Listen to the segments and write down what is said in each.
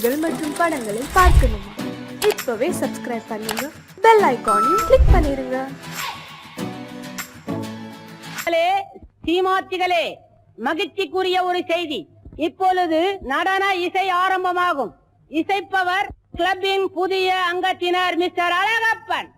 செய்திகள் மற்றும் படங்களை பார்க்கணுமா? இப்பவே சப்ஸ்கிரைப் பண்ணுங்க, பெல் ஐகானையும் கிளிக் பண்ணிருங்க. சீமாத்திகளே, மகிழ்ச்சிக்குரிய ஒரு செய்தி. இப்பொழுது நடன இசை ஆரம்பமாகும். இசைப்பவர் கிளப்பின் புதிய அங்கத்தினர் மிஸ்டர் அழகப்பன்.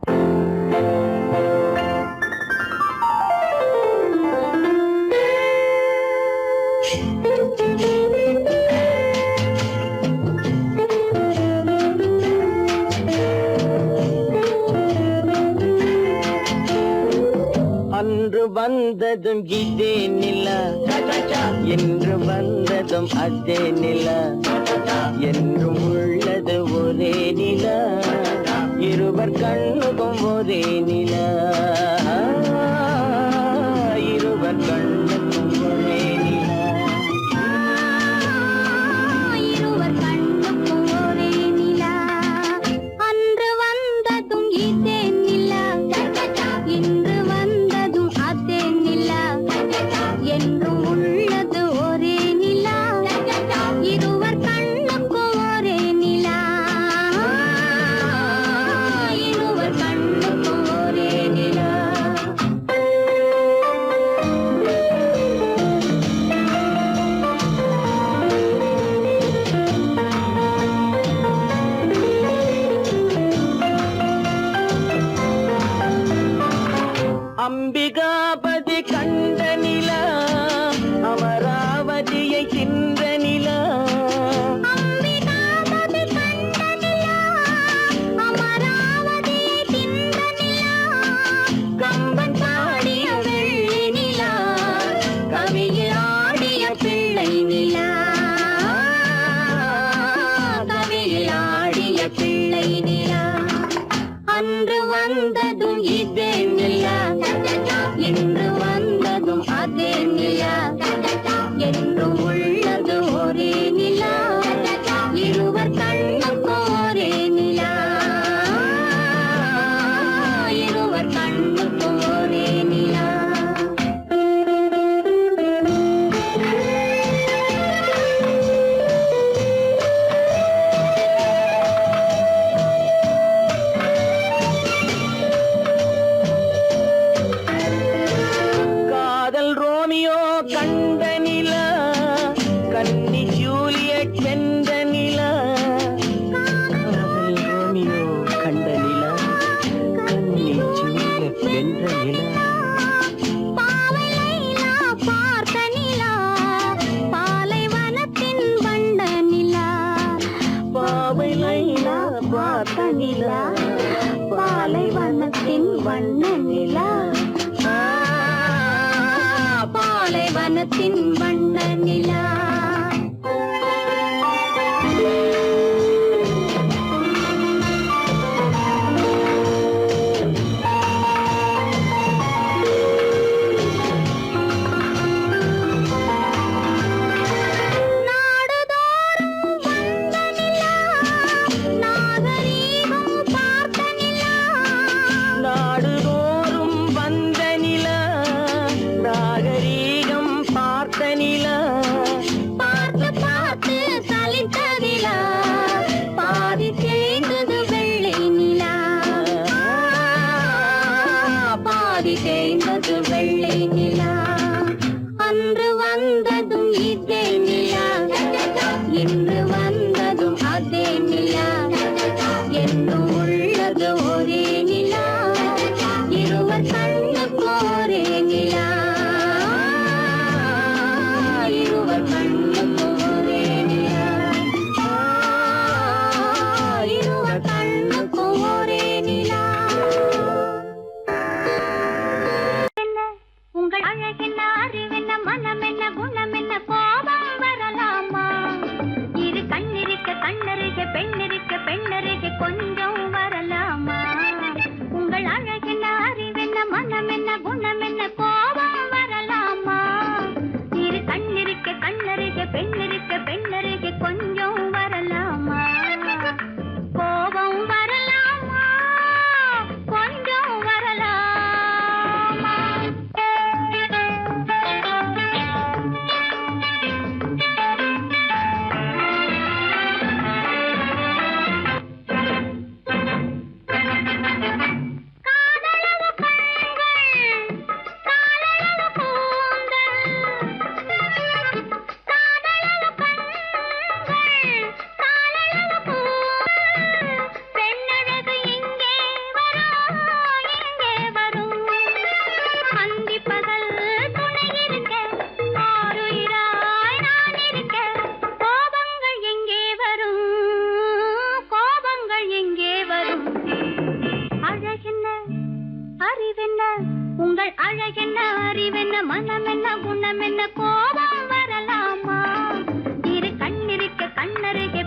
அன்று வந்ததும் இதே நிலா, என்று வந்ததும் அதே நிலா, என்றும் உள்ளது ஒரே நிலா, இருவர் கண்ணுக்கும் ஒரே நிலா, இருவர் கண்ணுக்கும் ஒரே நிலா, இருவர் கண்ணுக்கும் ஒரே நிலா. அன்று வந்ததும் இதே நிலா, இன்று வந்ததும் அதே நிலா, என்றும் உள்ளது ஒரே நிலா, இருவர் கண்ணுக்கும் ஒரே நிலா, இருவர் கண்ணுக்கும் ஒரே நிலா. அம்பிகாபதி கண்ட நிலா, அமராவதியை தின்ற நிலா, அம்பிகாபதி கண்ட நிலா, அமராவதியை தின்ற நிலா, கம்பன் பாடிய வெள்ளி நிலா, கவியில் ஆடிய பிள்ளை நிலா, கவியில் ஆடிய பிள்ளை நிலா. அன்று வந்ததும் இதே நிலா, இன்று வந்ததும் அதே நிலா, என்றும் உள்ளது ஒரே நிலா, இருவர் கண்ணுக்கும் ஒரே நிலா, இருவர் கண்ணுக்கும் ஒரே நிலா. காதல் ரோமியோ கண்ட நிலா, கன்னி ஜூலியட் வென்ற நிலா, காதல் ரோமியோ கண்ட நிலா, கன்னி ஜூலியட் வென்ற நிலா, பாவை லைலா பார்த்த நிலா, பாலைவனத்தின் வண்ண நிலா, பாவை லைலா பார்த்த நிலா, பாலைவனத்தின் வண்ண நிலா, பாலைவனத்தின் வண்ண நிலா. நாடுதோறும் வந்த நிலா, நாகரீகம் பார்த்த நிலா, நாடுதோறும் வந்த நிலா, நாகரீகம் பார்த்த நிலா, பார்த்து பார்த்து சலித்த நிலா, பாதி தேய்ந்தது வெள்ளை நிலா, பாதி தேய்ந்தது வெள்ளை நிலா. அன்று வந்ததும் இதே நிலா, இன்று வந்ததும் அதே நிலா, என்றும் உள்ளது ஒரே நிலா, இருவர் கண்ணுக்கும் ஒரே நிலா, இருவர் கண்ணுக்கும் ஒரே நிலா, இருவர் கண்ணுக்கும் ஒரே நிலா. உங்கள் அழகென்ன, அறிவென்ன, மனம் என்ன, குணம் என்ன, கோபம் வரலாமா? இரு கண்ணிருக்க கண்ணருக, பெண்ணிருக்க பெண்ணருக, கொஞ்சம் வரலாமா? உங்கள் அழகென்ன, அறிவென்ன, மனம் என்ன, குணம் என்ன, கோபம் வரலாமா? இரு கண்ணிருக்க கண்ணருக, பெண்ணிருக்க பெண்ணருக, கொஞ்சம் வரலாமா? கோபம் வரலாமா? கொஞ்சம் வரலாமா?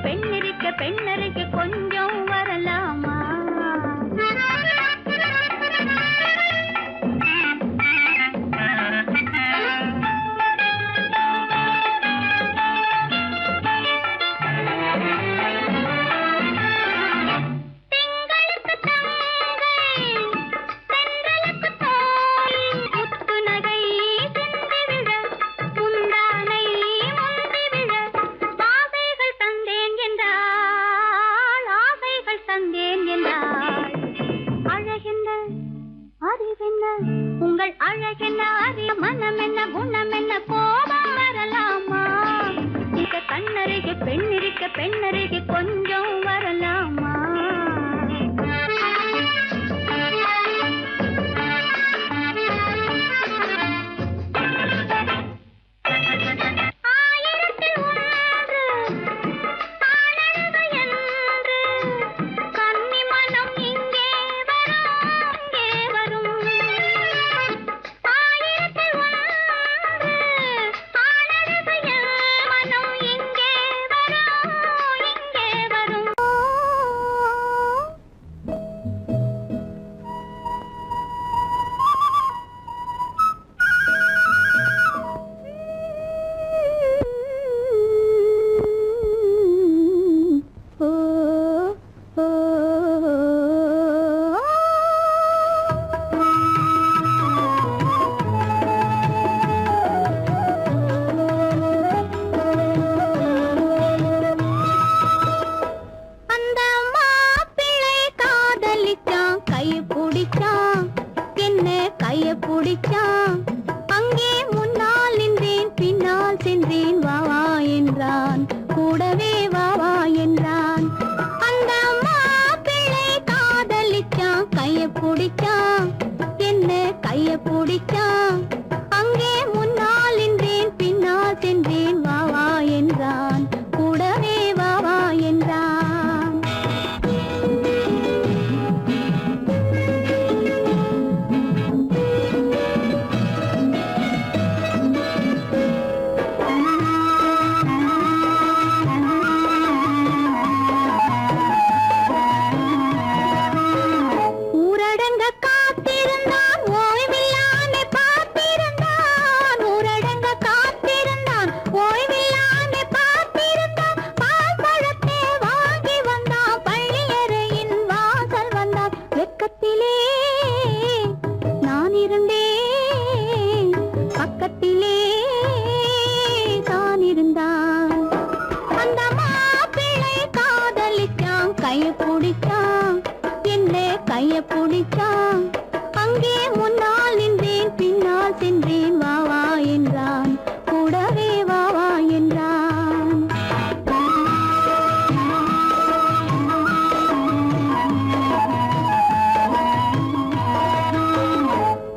பெண்ணிருக்க பெண்ணருகே கொஞ்சம் வரலாமா உங்கள் அழகென்ன அறிய மனம் என்ன குணம் என்ன கோபம் வரலாமா இந்த கண்ணருகே பெண்ணிருக்க பெண்ணருகே கொஞ்சம் வரலாமா அங்கே முன்னால் நின்றேன் பின்னால் சென்றேன் வாவா என்றான் கூடவே வாவா என்றான் அந்த மாப்பிள்ளை காதலிச்சான் கைய பிடிச்சான் என்ன கைய பிடிச்சான் அங்கே முன்னால் நின்றேன் பின்னால் சென்றேன் வாவா என்றான் கூடவே வாவா என்றான் கைய பிடிச்சான் என்ன கைய பிடிச்சான் அங்கே முன்னால் நின்றேன் பின்னால் சென்றேன் வாவா என்றான் கூடவே வாவா என்றான்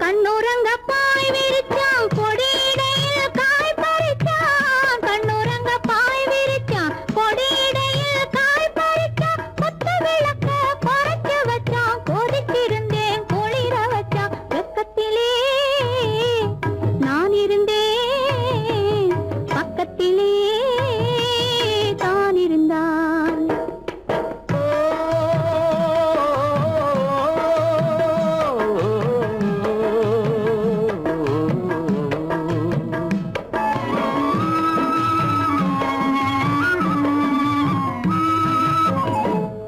கண்ணுறங்க பாய் விரிச்சான் கொடியிடையில் காய் பறிச்சான் கண்ணுறங்க பாய் விரிச்சான் கொடியிடையில் காய் பறிச்சான் கொத்து விளக்க குறைச்சு வச்சான் கொதிச்சிருந்தேன் குளிர வச்சான் வெக்கத்திலே நான் இருந்தேன் பக்கத்திலே தான் இருந்தான்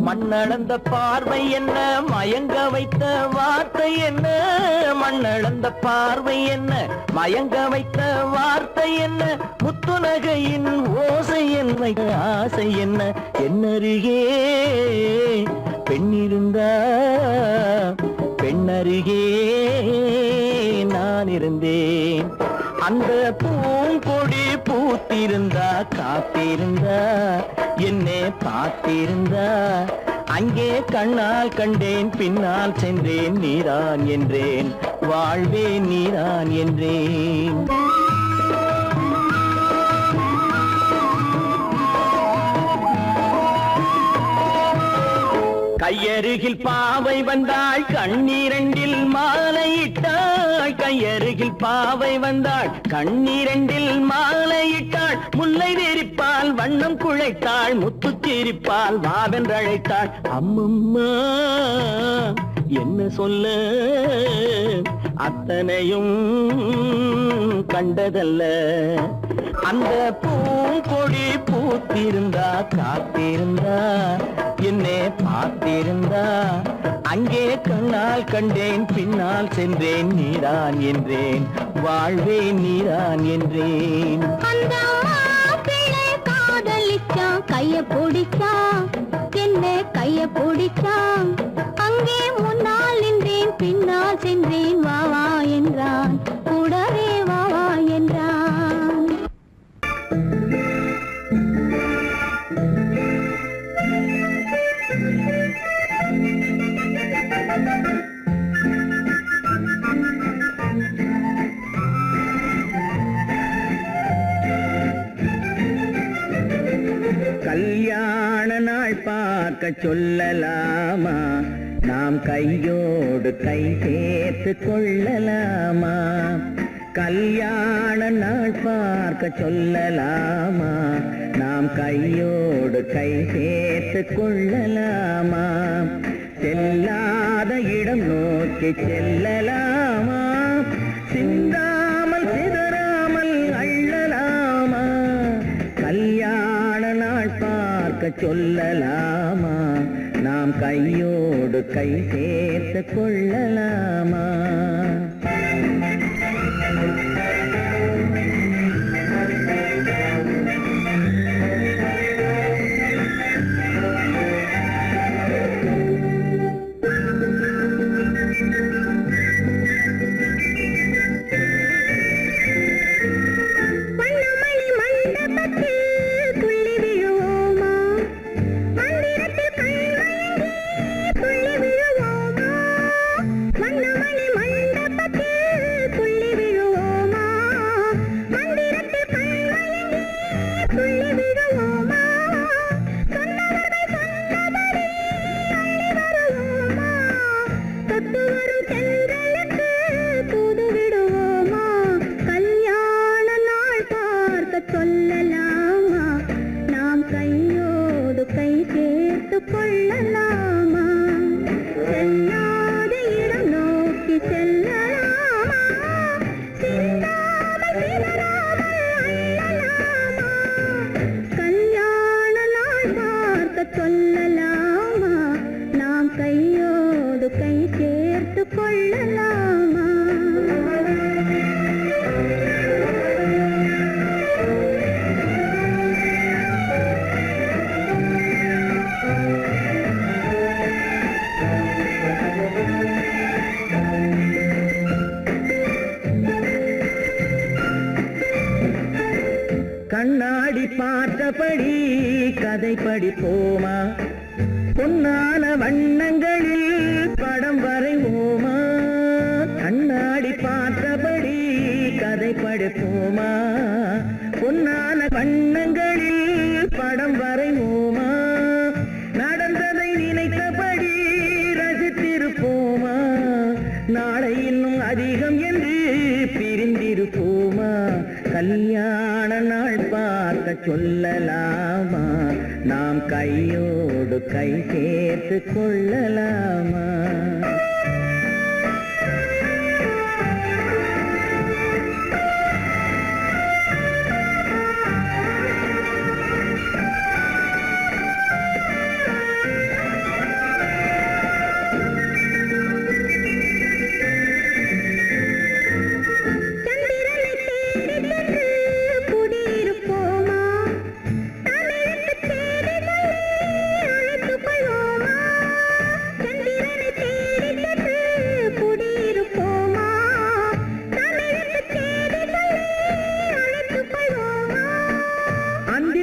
மண்ணளந்த பார்வை என்ன மயங்க வைத்த வார்த்தை என்ன மண்ணளந்த பார்வை என்ன மயங்க வைத்த வார்த்தை என்ன முத்துநகையின் ஓசை என்ன ஆசை என்ன என்னருகே பெண்ணிருந்தா பெண்ணருகே நான் இருந்தேன் அந்த பூங்கொடி பூத்திருந்தா காத்திருந்தா என்னை பார்த்திருந்தா அங்கே கண்ணால் கண்டேன் பின்னால் சென்றேன் நீரான் என்றேன் வாழ்வே நீரான் என்றேன் கையருகில் பாவை வந்தாள் கண்ணீரண்டில் மாலையிட்டாள் கையருகில் பாவை வந்தாள், கண்ணீரண்டில் மாலையிட்டாள், முல்லை வெறிப்பால் வண்ணம் குழைத்தாள், முத்து சிரிப்பால் வாவென்றழைத்தாள். அம்மம்மா என்ன சொல்ல அத்தனையும் கண்டதல்ல. அந்த பூங்கொடி பூத்திருந்தா காத்திருந்தா என்னை பார்த்திருந்தா, அங்கே கண்ணால் கண்டேன் பின்னால் சென்றேன், நீதான் என்றேன் வாழ்வே நீதான் என்றேன். அந்த மாப்பிள்ளை காதலிச்சான், கைய பிடிச்சான், என்ன கைய பிடிச்சான், அங்கே முன்னால் நின்றேன் பின்னால் சென்றேன், வா வா என்றான், கூடவே வா வா என்றான். கல்யாண நாள் பார்க்க சொல்லலாமா, நாம் கையோடு கை சேர்த்து கொள்ளலாமா. கல்யாண நாள் பார்க்க சொல்லலாமா, நாம் கையோடு கை சேர்த்து கொள்ளலாமா. செல்லாத இடம் நோக்கி செல்லலாமா, சிந்தாமல் சிதறாமல் அள்ளலாமா. கல்யாண நாள் பார்க்க சொல்லலாமா, நாம் கையோடு கை சேர்த்து கொள்ளலாமா. கண்ணாடி பார்த்தபடி கதை படிப்போமா, பொன்னான வண்ணங்களில் படம் வரைவோமா. கண்ணாடி பார்த்தபடி கதை படிப்போமா, பொன்னான வண்ணங்களில் படம் வரைவோமா. நடந்ததை நினைத்தபடி ரசித்திருப்போமா, நாளை இன்னும் அதிகம் என்று பிரிந்திருப்போமா. கல்யாண நாள் பார்க்க சொல்லலாமா, நாம் கையோடு கை சேர்த்து கொள்ளலாமா.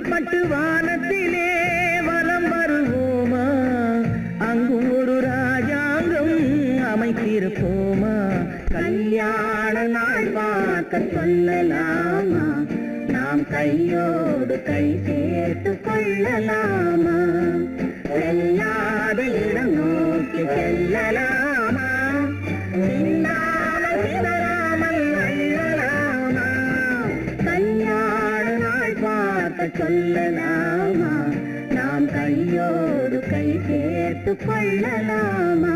பட்டு வானத்திலே வலம் வருவோமா, அங்கும் ஒரு ராஜாங்கம் அமைத்திருப்போமா. கல்யாண நாள் பார்க்க சொல்லலாமா, நாம் கையோடு கை சேர்த்து கொள்ளலாமா. செல்லாத இடம் நோக்கி செல்லலாமா, சிந்தாமல் சிதறாமல் கையோடு கை சேர்த்து கொள்ளலாமா?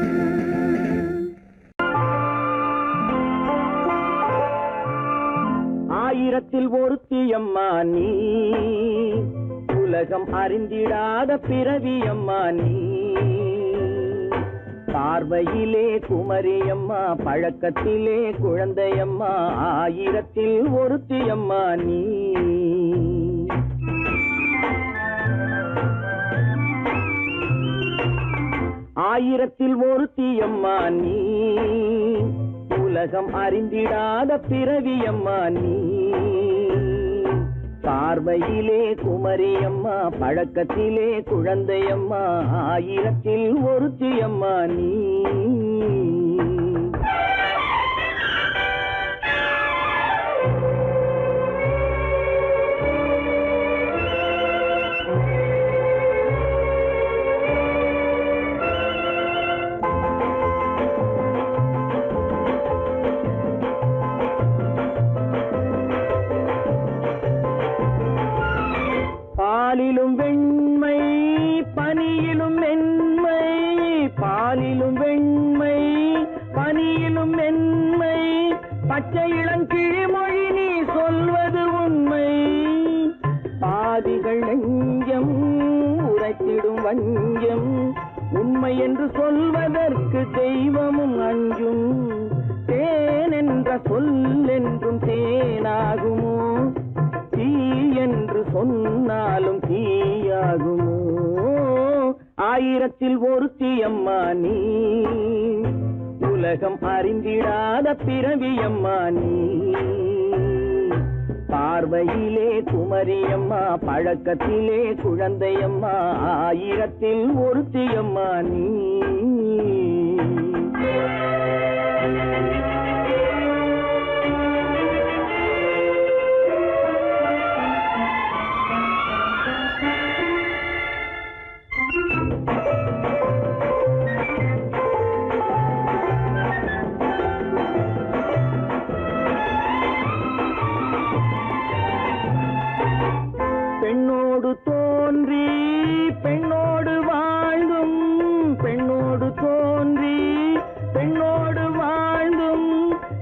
ஆயிரத்தில் ஒருத்தியம்மா நீ, உலகம் அறிந்திடாத பிறவியம்மா நீ. பார்வையிலே குமரியம்மா, பழக்கத்திலே குழந்தையம்மா, ஆயிரத்தில் ஒருத்தியம்மா நீ. ஆயிரத்தில் ஒருத்தியம்மா நீ, உலகம் அறிந்திடாத பிறவியம்மா நீ. பார்வையிலே குமரியம்மா, பழக்கத்திலே குழந்தையம்மா, ஆயிரத்தில் ஒருத்தியம்மா நீ. பாலிலும் வெண்மை பனியிலும் மென்மை, பாலிலும் வெண்மை பனியிலும் மென்மை, பச்சை இளங்கிழிமொழி நீ சொல்வது உண்மை. பாதிகள் நெஞ்சம் உரைத்திடும் வஞ்சம், உண்மை என்று சொல்வதற்கு தெய்வமும் அஞ்சும். தேன் என்ற சொல் என்றும் தேனாகுமோ, தீ என்று சொன்னாலும் தீயாகுமோ? ஆயிரத்தில் ஒருத்தியம்மா நீ, உலகம் அறிந்திடாத பிறவியம்மா நீ. பார்வையிலே குமரியம்மா, பழக்கத்திலே குழந்தையம்மா, ஆயிரத்தில் ஒருத்தியம்மா நீ. பெண்ணோடு தோன்றி பெண்ணோடு வாழ்ந்தும், பெண்ணோடு தோன்றி பெண்ணோடு வாழ்ந்தும்,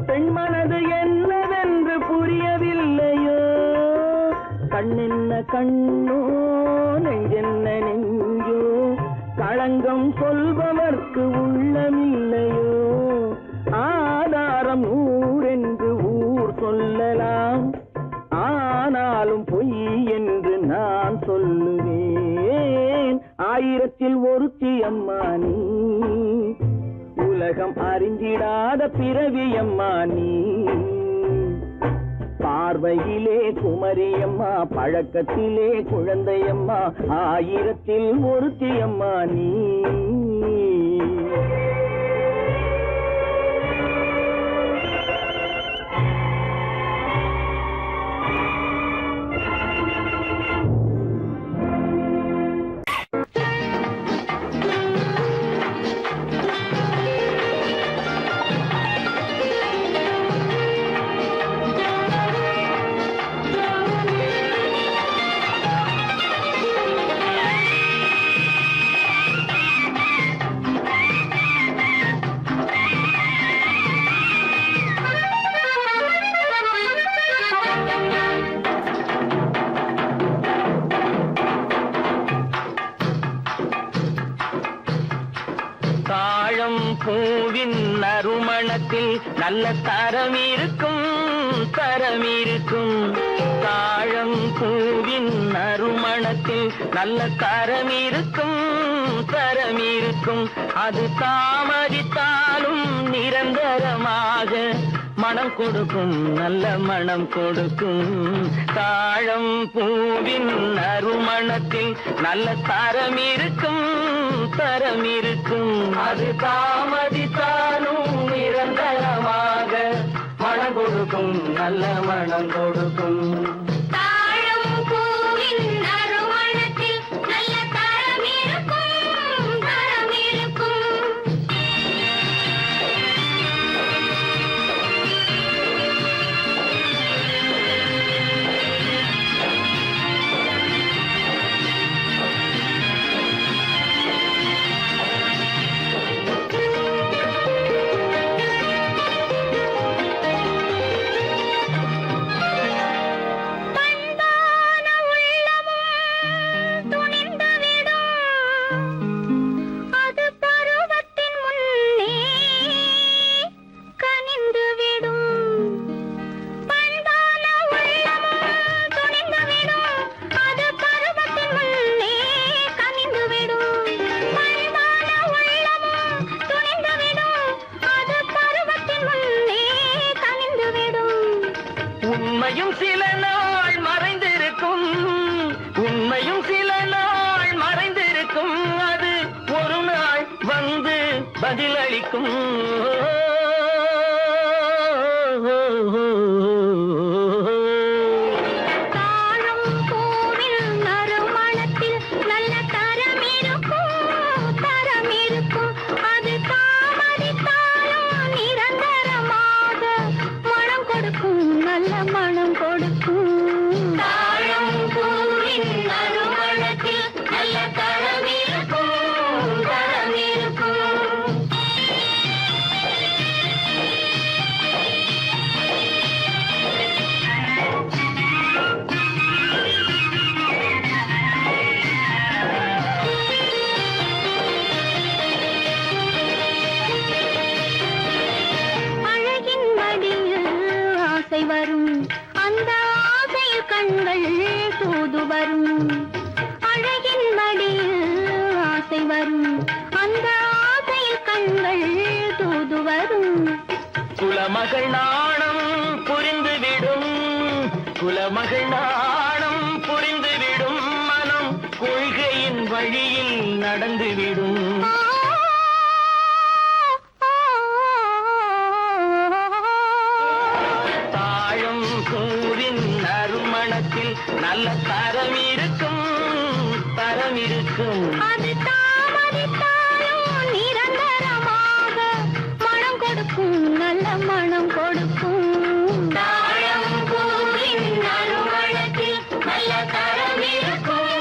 பெண் மனது என்னவென்று புரியவில்லையோ? கண்ணென்ன கண்ணோ, நெஞ்சென்ன நெஞ்சோ, களங்கம் சொல்பவர்க்கு உள்ளமில்லையோ? ஆதாரம் ஊரென்று ஊர் சொல்லலாம், ஆனாலும் பொய் என்று நான் சொல்லுவேன். ஆயிரத்தில் ஒருத்தியம்மா நீ, உலகம் அறிந்திடாத பிறவியம்மா நீ. பார்வையிலே குமரியம்மா, பழக்கத்திலே குழந்தையம்மா, ஆயிரத்தில் ஒருத்தியம்மா நீ. தாழம் பூவின் நறுமணத்தில் நல்ல தரம் இருக்கும், தரம் இருக்கும். தாழம் பூவின் நறுமணத்தில் நல்ல தரம் இருக்கும், தரம் இருக்கும். அது தாமதித்தாலும் நிரந்தரமாக மனம் கொடுக்கும், நல்ல மனம் கொடுக்கும். தாழம் பூவின் நறுமணத்தில் நல்ல தரம் இருக்கும், தரம் இருக்கும். அது தாமதித்தாலும் நிரந்தரமாக மனம் கொடுக்கும், நல்ல மனம் கொடுக்கும். தாழம் பூவின் நறுமணத்தில் நல்ல தரம் இருக்கும், தரம் இருக்கும். பதிலளிக்கும் தாழம் பூவில் நறுமணத்தில் நல்ல தரம் இருக்கும் அது தாமதித்தாலும் நிரந்தரமாக மனம் கொடுக்கும் நல்ல மனம் கொடுக்கும் தாழம் பூவின் நறுமணத்தில் நல்ல தரம் இருக்கும் அழகின் மடியில் ஆசை வரும் அந்த ஆசையில் கண்கள் தூது வரும் அழகின் மடியில் ஆசை வரும் அந்த ஆசையில் கண்கள் தூது வரும் குலமகள் நாணம் புரிந்துவிடும் குலமகள் நாணம் புரிந்துவிடும் மனம் கொள்கையின் வழியில் நடந்துவிடும் தாழம் பூவின் நறுமணத்தில் நல்ல தரம் இருக்கும் அது தாமதித்தாலும் நிரந்தரமாக மனம் கொடுக்கும் நல்ல மனம் கொடுக்கும் தாழம் பூவின் நறுமணத்தில் நல்ல தரம் இருக்கும்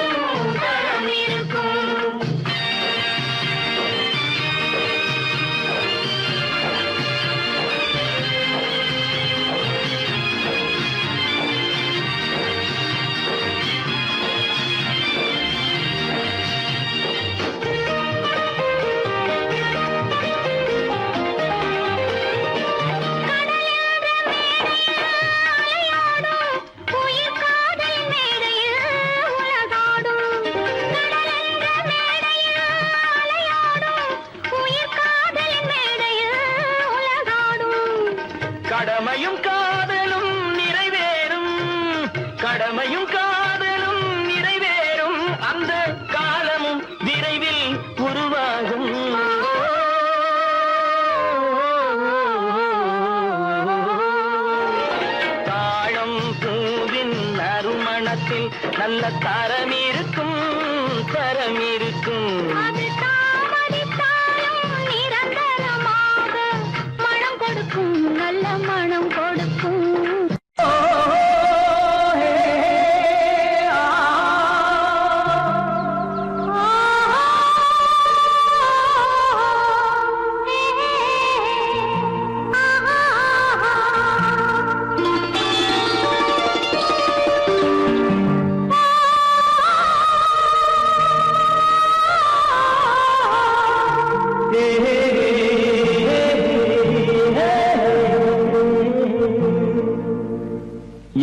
கடமையும் காதலும் நிறைவேறும் அந்த காலமும் விரைவில் உருவாகும் தாழம் பூவின் நறுமணத்தில் நல்ல தரம் இருக்கும் அது தாமதித்தாலும் நிரந்தரமாக மனம் கொடுக்கும் நல்ல மனம் கொடுக்கும்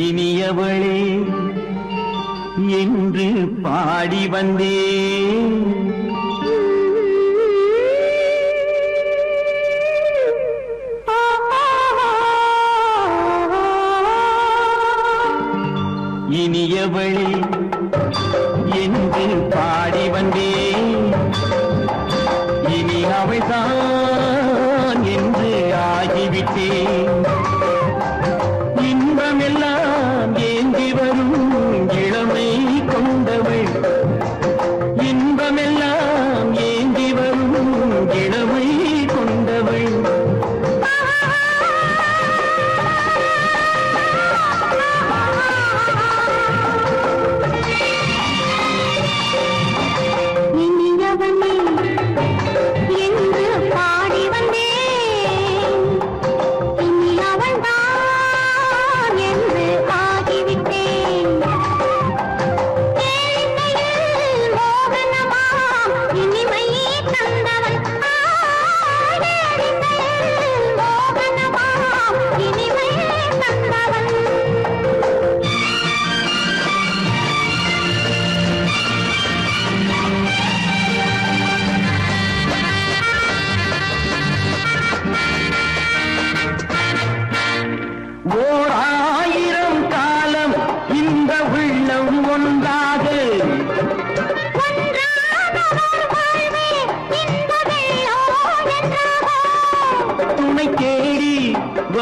இனியவளே என்று பாடி வந்தேன் இனியவளே என்று பாடி வந்தேன் இனி அவள்தான் என்று ஆகிவிட்டேன் இன்பமெல்லாம் ஏந்தி வரும் இளமை கொண்டவள் இன்பமெல்லாம் ஏந்தி வரும் இளமை கொண்டவள் இனியவனே என்று பாடி வந்தேன்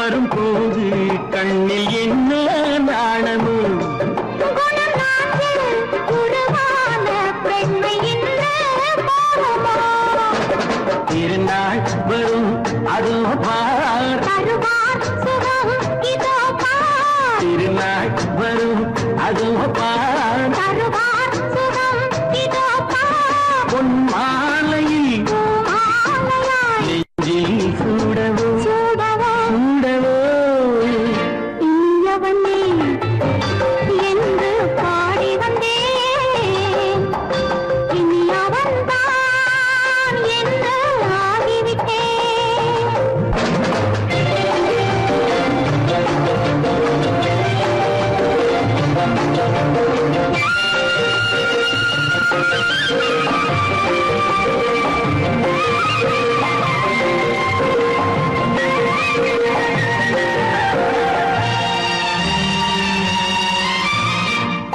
வரும்போது கண்ணில் என்ன நாணமோ திருநாள் வரும் அதோ பார் திருநாள் வரும் அதோ பார் பொன் மாலையில் நெஞ்சில் சூடவோ சூடவோ என்று பாடி வந்தேன் இனி அவன்தான் என்று ஆகிவிட்டேன்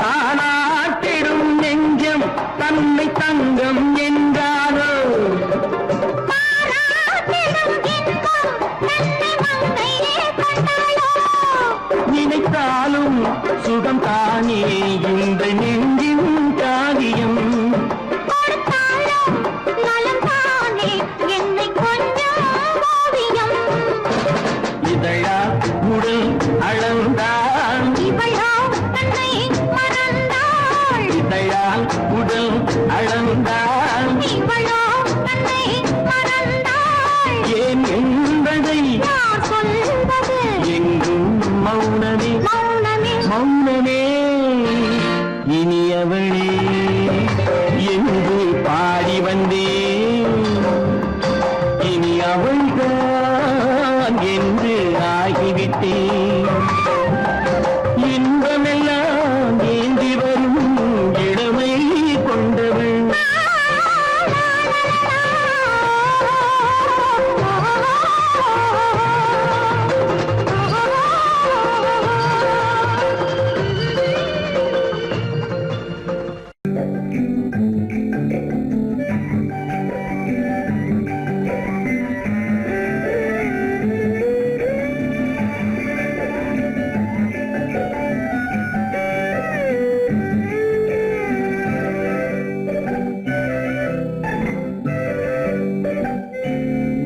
தானாட்டிடும் நெஞ்சம் தன்னை தங்கம் என்றாரோ நினைத்தாலும் சுகம் தானே இந்த நெஞ்சின் காரியம் இதழா உடல் அளந்தாள் இதழால் உடல் அளந்தாள் ஏன் என்பதை எங்கும் மௌனமே மௌனமே இனியவளே என்று பாடி வந்தேன் இனி அவள்தான் என்று ஆகிவிட்டேன் இன்பமெல்லாம் ஏந்தி வரும் இளமை கொண்டவள்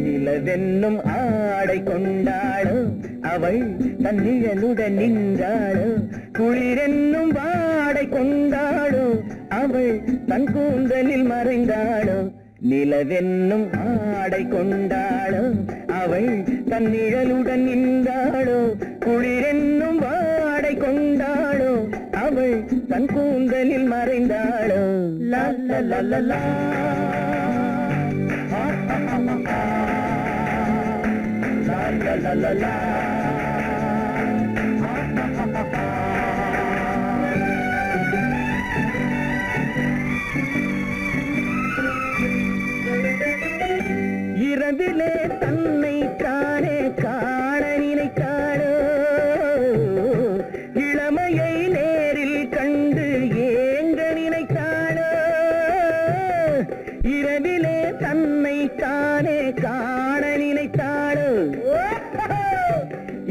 நிலவென்னும் ஆடை கொண்டாளோ அவள் தன்னிழலுடன் நின்றாளோ குளிரென்னும் வாடை கொண்டாளோ அவள் தன் கூந்தலில் மறைந்தாளோ நிலவென்னும் ஆடை கொண்டாளோ அவள் தன் நிழலுடன் நின்றாளோ குளிரென்னும் வாடை கொண்டாளோ அவள் தன் கூந்தலில் மறைந்தாளோ லா லா லா லா லா la la la la இரவிலே தன்னை காணே காண நினைத்தாளோ இளமையை நேரில் கண்டு ஏங்க நினைத்தாளோ இரவிலே தன்னை காணே காண நினைத்தாளோ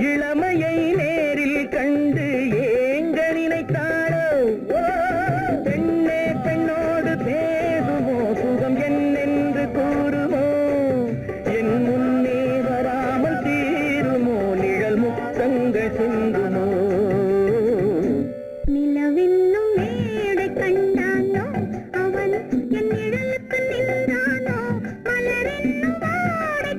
இளமையை நேரில் கண்டு ஏங்க நினைத்தாளோ பெண்ணே பெண்ணோடு பேசுமோ சுகம் என்னென்று கூறுமோ என் முன்னே வராமல் தீருமோ நிழல் முத்தங்கள் சிந்துமோ நிலவென்னும் மேடை கண்டானோ அவன் என் நிழலுக்கு நின்றானோ மலரென்னும் வாடை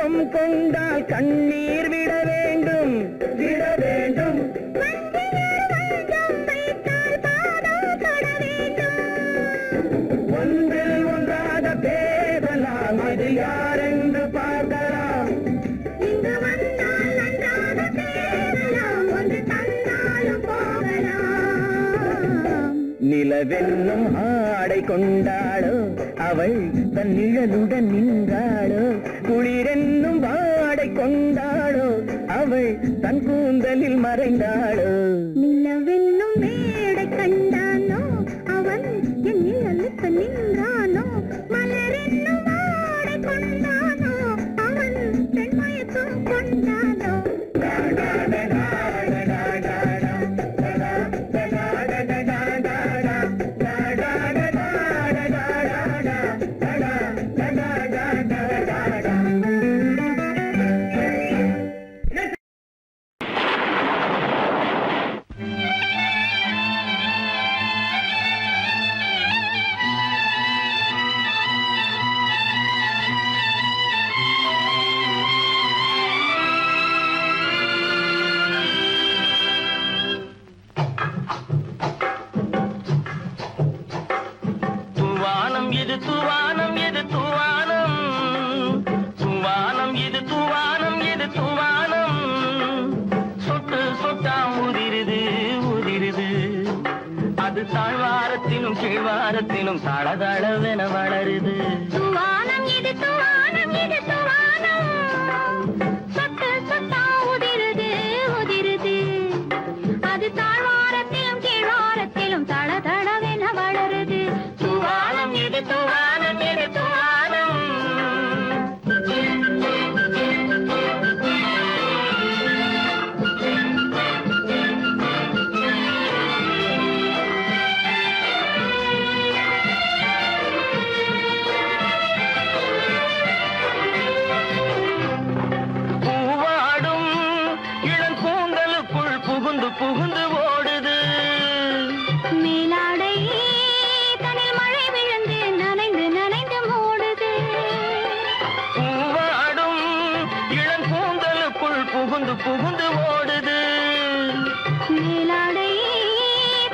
கோபம் கொண்டால் கண்ணீர் விட வேண்டும் விட வேண்டும். ஒன்றில் ஒன்றாக பேசலாம், அது யாரென்று பார்க்கலாம். இங்கு வந்தால் நன்றாக பேசலாம், ஒன்று தந்தாலும் போகலாம். நிலவென்னும் ஆடை கொண்டாளோ அவள் தன் நிழலுடன் நின்றாளோ, குளிரென்னும் வாடை கொண்டாளோ அவள் தன் கூந்தலில் மறைந்தாளோ. நிலவென்னும் மேடை கண்டானோ அவன் என் நிழலுக்கு நின்றானோ, மலரென்னும் வாடை கொண்டானோ அவன் பெண்மயக்கம் கொண்டானோ. தூவானம் இது தூவானம், தூவானம் இது தூவானம், இது தூவானம். சொட்டு சொட்டா உதிருது உதிருது, அது தாழ்வாரத்திலும் கீழ்வாரத்திலும் தளதளவென வளருது. தூவானம் இது தூவானம், இது தூவானம். சொட்டு சொட்டா உதிருது உதிருது, அது தாழ்வாரத்திலும் கீழ்வாரத்திலும் தளதளவென வளருது. தூவானம் இது தூவானம், இது தூவானம். பூவாடும் இளங்கூந்தலுக்குள் புகுந்து புகுந்து ஓடுது. மேலாடை தனில் மழை விழுந்து நனைந்து நனைந்து மூடுது. பூவாடும் இளங்கூந்தலுக்குள் புகுந்து புகுந்து ஓடுது. மேலாடை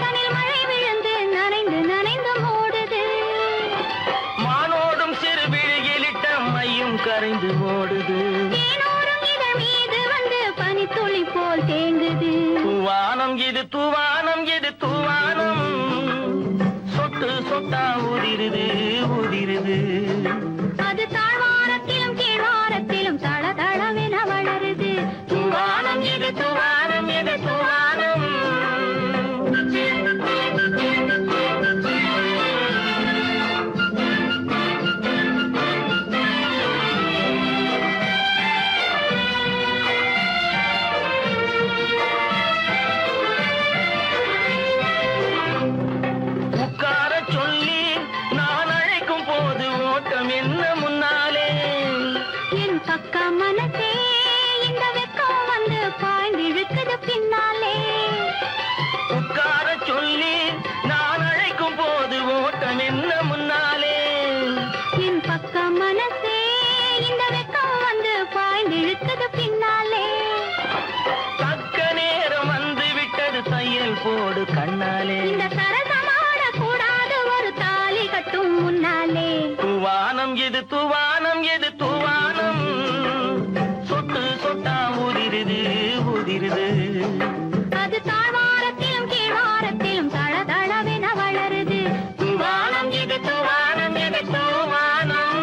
தனில் மழை விழுந்து நனைந்து நனைந்து மூடுது. மானோடும் சிறு விழியிலிட்ட மையும் கரைந்து ஓடுது. தேனோரும் இதழ் மீது வந்து பனித்துளி போல் தேங்குது. தூவானம் இது தூவானம், இது தூவானம். சொட்டு சொட்டா உதிருது உதிருது, அது தாழ்வாரத்திலும் கீழ்வாரத்திலும் தளதளவென வளருது. தூவானம் இது தூவானம், இது தூவானம். உட்கார சொல்லி நான் அழைக்கும் போது ஓட்டம் என்ன முன்னாலே. என் பக்க மனசே இந்த வெக்கம் வந்து பாய்ந்து இழுக்குது பின்னாலே. உட்கார சொல்லி நான் அழைக்கும் போது ஓட்டம் என்ன முன்னாலே. என் பக்க மனசே இந்த வெக்கம் வந்து பாய்ந்து இழுக்குது பின்னாலே. தக்க நேரம் வந்து விட்டது, தையல் போடு கண்ணாலே. இந்த சரசமாட கூடாது ஒரு தாலி கட்டும் முன்னாலே. தூவானம் இது தூவானம், இது தூவானம். சொட்டு சொட்டா உதிருது உதிருது, அது தாழ்வாரத்திலும் கீழ்வாரத்திலும் தளதளவென வளருது. தூவானம் இது தூவானம், இது தூவானம்.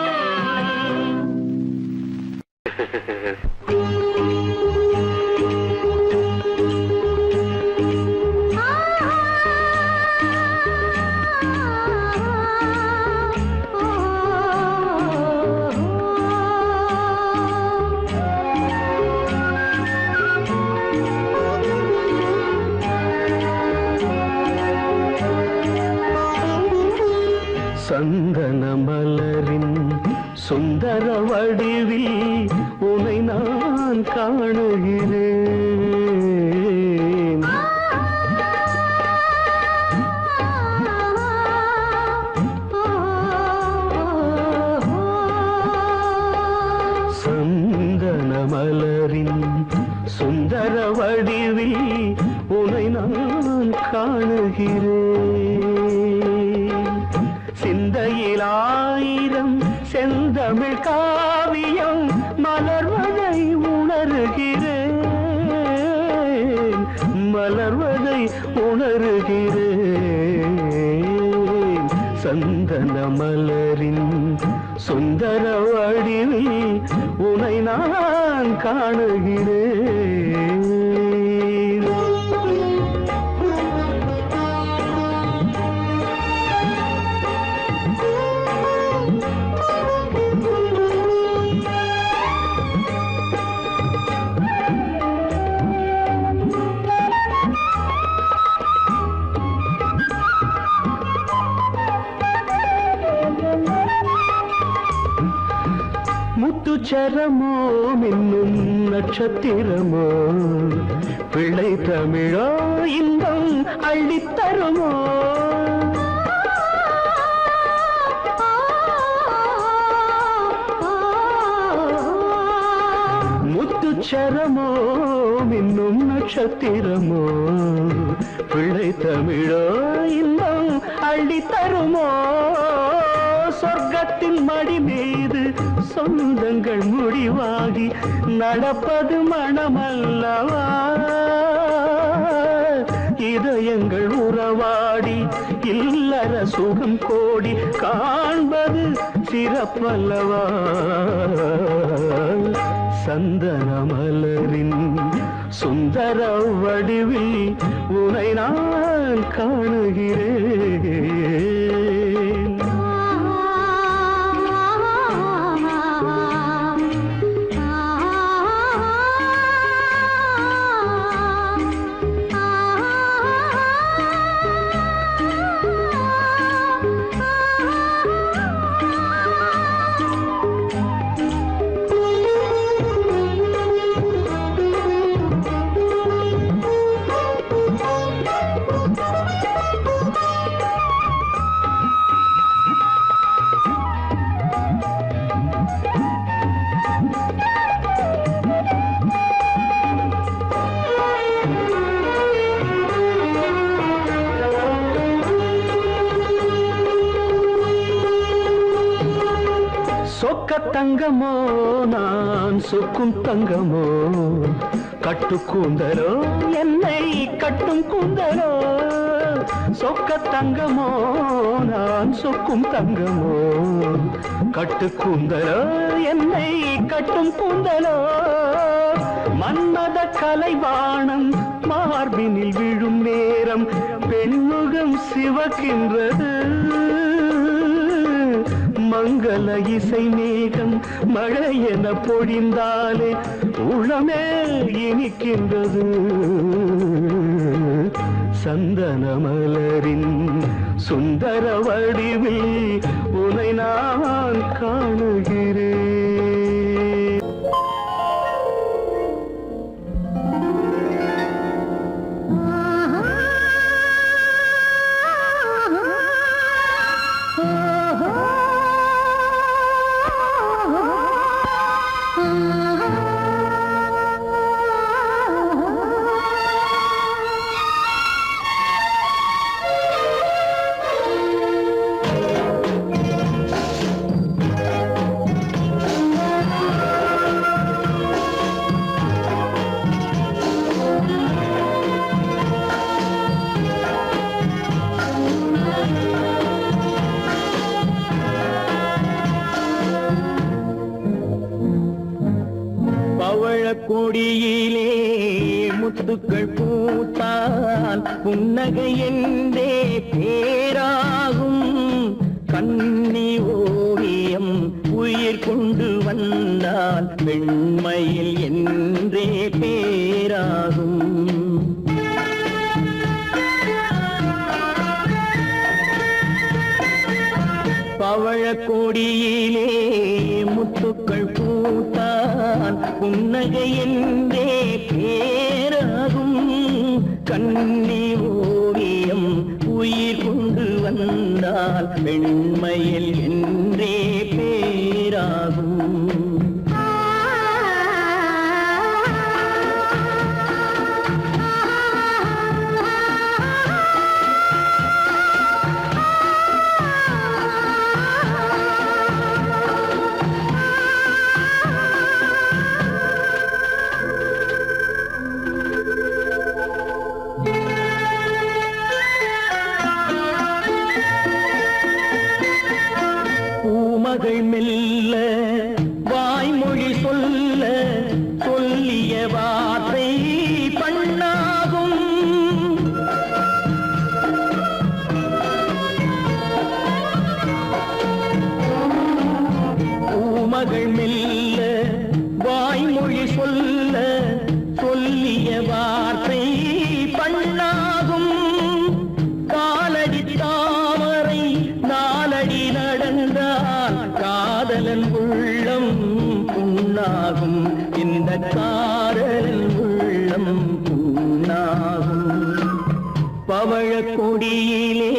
சந்தன மலரின் சுந்தர வடிவில் உனை நான் காணுகிறேன். சந்தன வடிவில் உனை நான் காணுகிறேன். சிந்தையில் ஆயிரம் செந்தமிழ் காவியம் மலர்வதை உணர்கிறேன், மலர்வதை உணர்கிறேன். சந்தன மலரின் சுந்தர வடிவில் உனை நான் காணுகிறேன். முத்துச்சரமோ மின்னும் நட்சத்திரமோ பிள்ளை தமிழோ இன்பம் அள்ளித்தருமோ. முத்துச்சரமோ மின்னும் நட்சத்திரமோ பிள்ளை தமிழோ இன்பம் அள்ளித்தருமோ. சொர்க்கத்தின் மடி மீது சொந்தங்கள் முடிவாகி நடப்பது மனமல்லவா. இதயங்கள் உறவாடி இல்லற சுகம் கோடி காண்பது சிறப்பல்லவா. சந்தன மலரின் சுந்தர வடிவில் உனை நான் காணுகிறேன். சொக்க தங்கமோ நான் சொக்கும் தங்கமோ கட்டு கூந்தலோ என்னை கட்டும் கூந்தலோ. சொக்க தங்கமோ நான் சொக்கும் தங்கமோ கட்டு கூந்தலோ என்னை கட்டும் கூந்தலோ. மன்மத கலைவாணம் மார்பினில் விழும் நேரம் பெண்முகம் சிவக்கின்றது. மங்கள இசை மேகம் மழை என பொழிந்தாலே உளமே இனிக்கின்றது. சந்தன மலரின் சுந்தர வடிவில் உனை நான் காணுகிறேன். கொடியிலே முத்துக்கள் பூத்தால் புன்னகை என்றே பேராகும். கண்ணி ஓவியம் உயிர் கொண்டு வந்தால் பெண்மையில் என்றே பேராகும். பவழக்கொடியிலே முத்துக்கள் பூத்தான் புன்னகை என்றே பேராகும். கண்ணி ஓவியம் உயிர் கொண்டு வந்தால் பெண்மையில் என்றே பேராகும். பூமகள் மெல்ல வாய்மொழி சொல்ல சொல்லிய வார்த்தை பண்ணாகும். பூமகள் மெல்ல வாய்மொழி சொல்ல சொல்லிய வார்த்தை பண்ணாகும். காலடி தாமரை நாலடி நடந்தால் காதலன் உள்ளம் புண்ணாகும். இந்த காதலன் உள்ளம் புண்ணாகும். பவழ கொடியிலே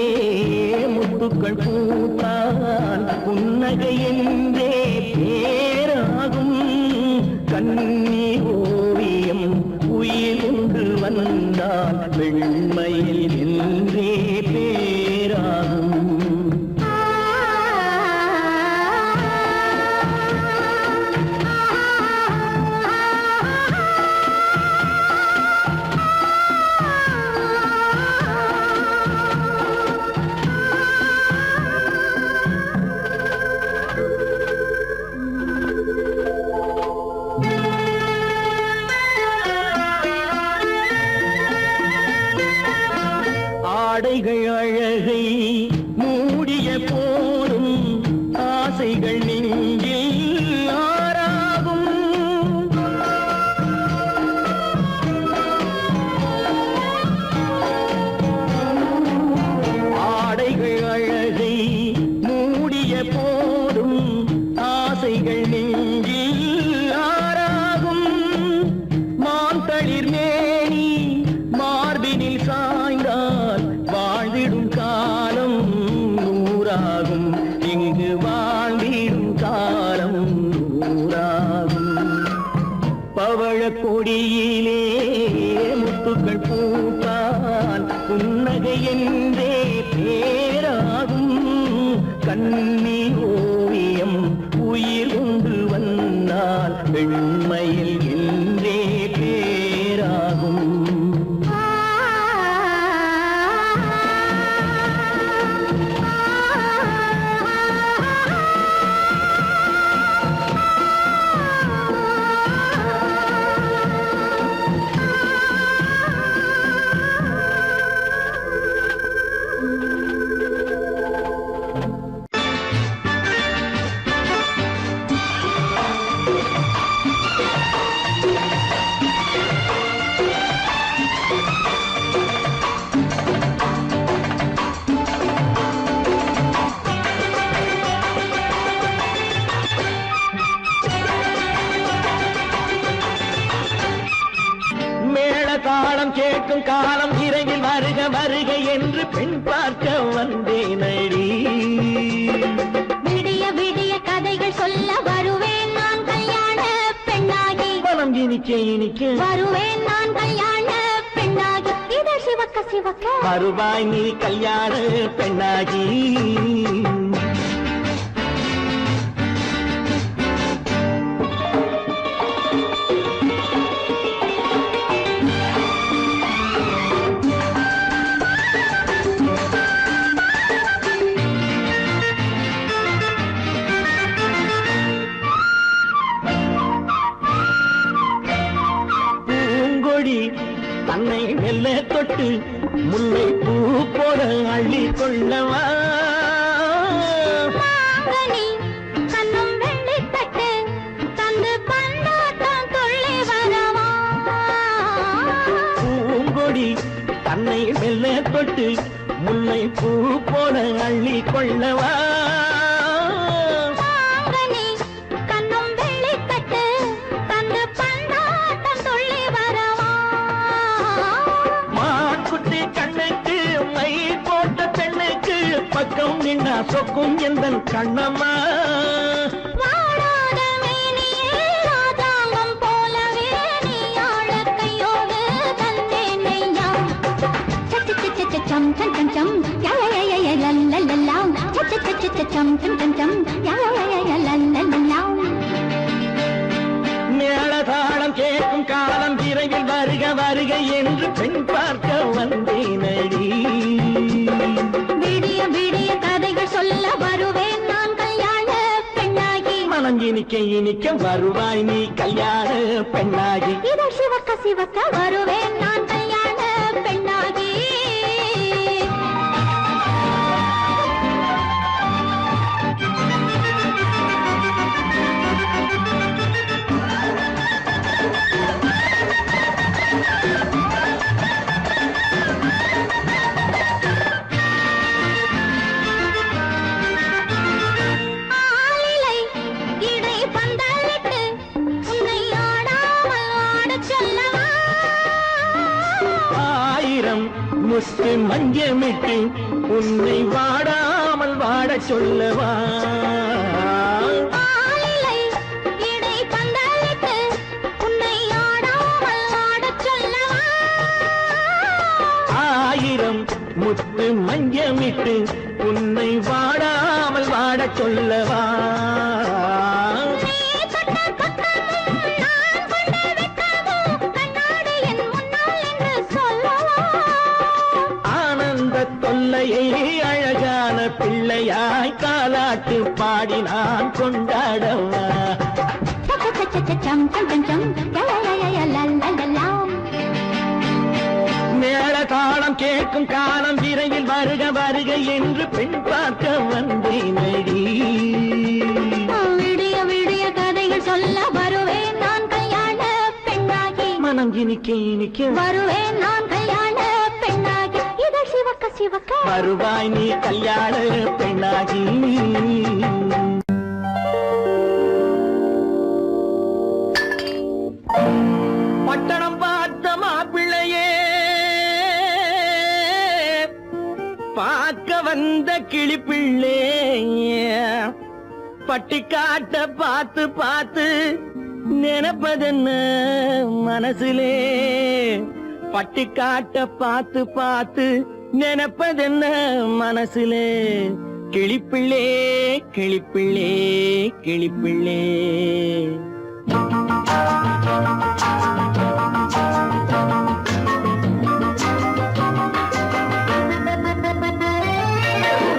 முத்துக்கள் பூத்தால் புன்னகை என்றே பேராகும். கண்ணி ஓவியம் உயிர் கொண்டு வந்தால் வெண்மையில் என்றே பேராகும். ஆடைகள் அழகை மூடிய போதும் ஆசைகள் நெஞ்சில் ஆறாகும். ஆடைகள் அழகை மூடிய போதும் ஆசைகள் நெஞ்சில் ஆறாகும். மாந்தளிர் மேனி மார்பினில் சாய்ந்தால் வாழ்ந்திடும் காலம் நூறாகும். இங்கு வாழ்ந்திடும் காலம் நூறாகும். பவழ கொடியிலே முத்துக்கள் பூத்தால் புன்னகை என்றே பேராகும். கண்ணி ஓவியம் உயிர் கொண்டு வந்தால் வெண்மையில் என்றே பேராகும். தாளம் கேட்கும் காலம் விரைவில் வருக வருக என்று பெண் பார்க்க வந்தேனடி. விடிய விடிய கதைகள் சொல்ல வருவேன் நான் கல்யாண பெண்ணாகி. மனம் இனிக்க இனிக்க வருவேன் நான் கல்யாண பெண்ணாகி. இதழ் சிவக்க சிவக்க வருவாய் நீ கல்யாண பெண்ணாகி. தன்னை மெல்ல தொட்டு முல்லை பூ போல அள்ளி கொள்ளவா. கண்ணும் வெள்ளி தட்டு தந்து பந்தாட்டம் தொள்ளி வரவா. பூங்கொடி தன்னை மெல்ல தொட்டு முல்லை பூ போல அள்ளி கொள்ளவா. பக்கம் நின்னா சொக்கும் எந்தன் கண்ணம்மா. வாடாத மேனியே ராதாங்கம் போலவே நீ ஆழ கையோடு தந்தேன் நெய்யா. சச்ச சச்ச சம் சம் சம் சம் யய லல்லல்லா. சச்ச சச்ச சம் சம் சம் சம் யய லல்லல்லா. மேளதாளம் கேட்கும் காலம் விரைவில் வருக வருக என்று பெண் பார்க்க வந்தேனடி. விடிய விடிய கதைகள் சொல்ல வருவேன் நான் கல்யாண மனம் இனிக்க இனிக்க வருவாய் நீ கல்யாண பெண்ணாகி. இதழ் சிவக்க சிவக்க வருவேன் நான் கல்யாண பெண்ணாகி. முத்து மஞ்சமிட்டு உன்னை வாடாமல் வாடச் சொல்லவா. ஆயிரம் முத்து மஞ்சமிட்டு உன்னை வாடாமல் வாடச் சொல்லவா. தொல்லையை அழகான பிள்ளையாய் காலாட்டு பாடி நான் கொண்டாடவா. மேள தாளம் கேட்கும் காலம் விரைவில் வருக வருக என்று பெண் பார்க்க வந்தேனடி. விடிய விடிய கதைகள் சொல்ல வருவேன் நான் கல்யாண பெண்ணாகி. மனம் இனிக்க இனிக்க வருவேன் நான் கல்யாண பெண்ணாகி. இதழ் சிவக்க சிவக்க வருவாய் நீ கல்யாண பெண்ணாகி. பட்டணம் பார்த்த மாப்பிள்ளையே பார்க்க வந்த கிளிப்பிள்ளே பட்டிக்காட்ட பார்த்து பார்த்து நினைப்பதென்ன மனசுலே. பட்டிக்காட்ட பார்த்து பார்த்து நினைப்பதென்ன மனசுலே. கிளிப்பிள்ளே கிளிப்பிள்ளே கிளிப்பிள்ளே.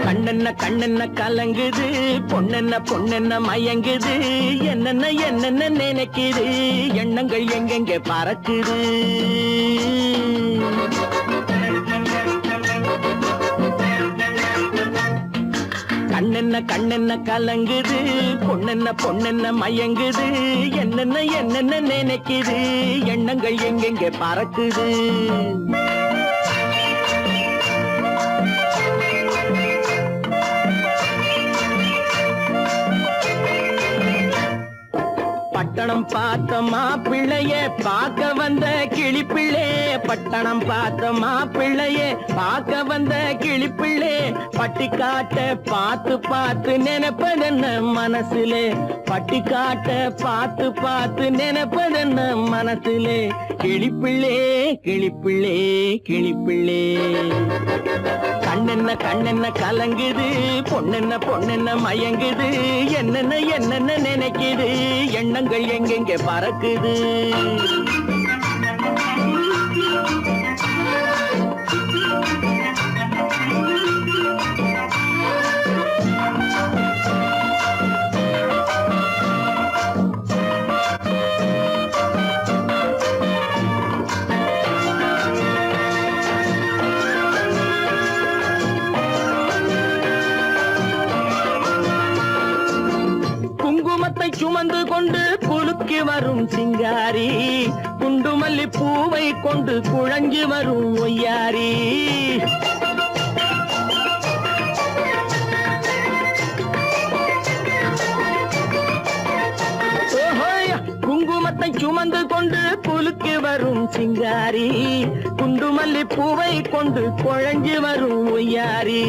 கண்ணென்ன கண்ணென்ன கலங்குது பொண்ணென்ன பொண்ணென்ன மயங்குது. என்னென்ன என்னென்ன நினைக்குது எண்ணங்கள் எங்கெங்க பறக்குது. கண்ணென்ன கண்ணென்ன கலங்குது பொண்ணென்ன பொண்ணென்ன மயங்குது. என்னென்ன என்னென்ன நினைக்குது எண்ணங்கள் எங்கெங்க பறக்குது. பட்டணம் பார்த்த மாப்பிள்ளைய பார்க்க வந்த கிளிப்பிள்ளே. பட்டணம் பார்த்த மாப்பிள்ளைய பார்க்க வந்த கிளிப்பிள்ளே. பட்டிக்காட்ட பார்த்து பார்த்து நினைப்பதென்ன மனசுலே. பட்டிக்காட்ட பார்த்து பார்த்து நினைப்பதென்ன மனசுலே. கிளிப்பிள்ளே கிளிப்பிள்ளே கிளிப்பிள்ளே. கண்ணென்ன கண்ணென்ன கலங்குது பொண்ணென்ன பொண்ணென்ன மயங்குது. என்னென்ன என்னென்ன நினைக்குது எண்ணங்கள் எங்கெங்க பறக்குது. சுமந்து கொண்டு குலுக்கி வரும் சிங்காரி. குண்டுமல்லி பூவை கொண்டு குழஞ்சி வரும் ஒய்யாரி. குங்குமத்தை சுமந்து கொண்டு குலுக்கி வரும் சிங்காரி. குண்டுமல்லி பூவை கொண்டு குழஞ்சி வரும் ஒய்யாரி.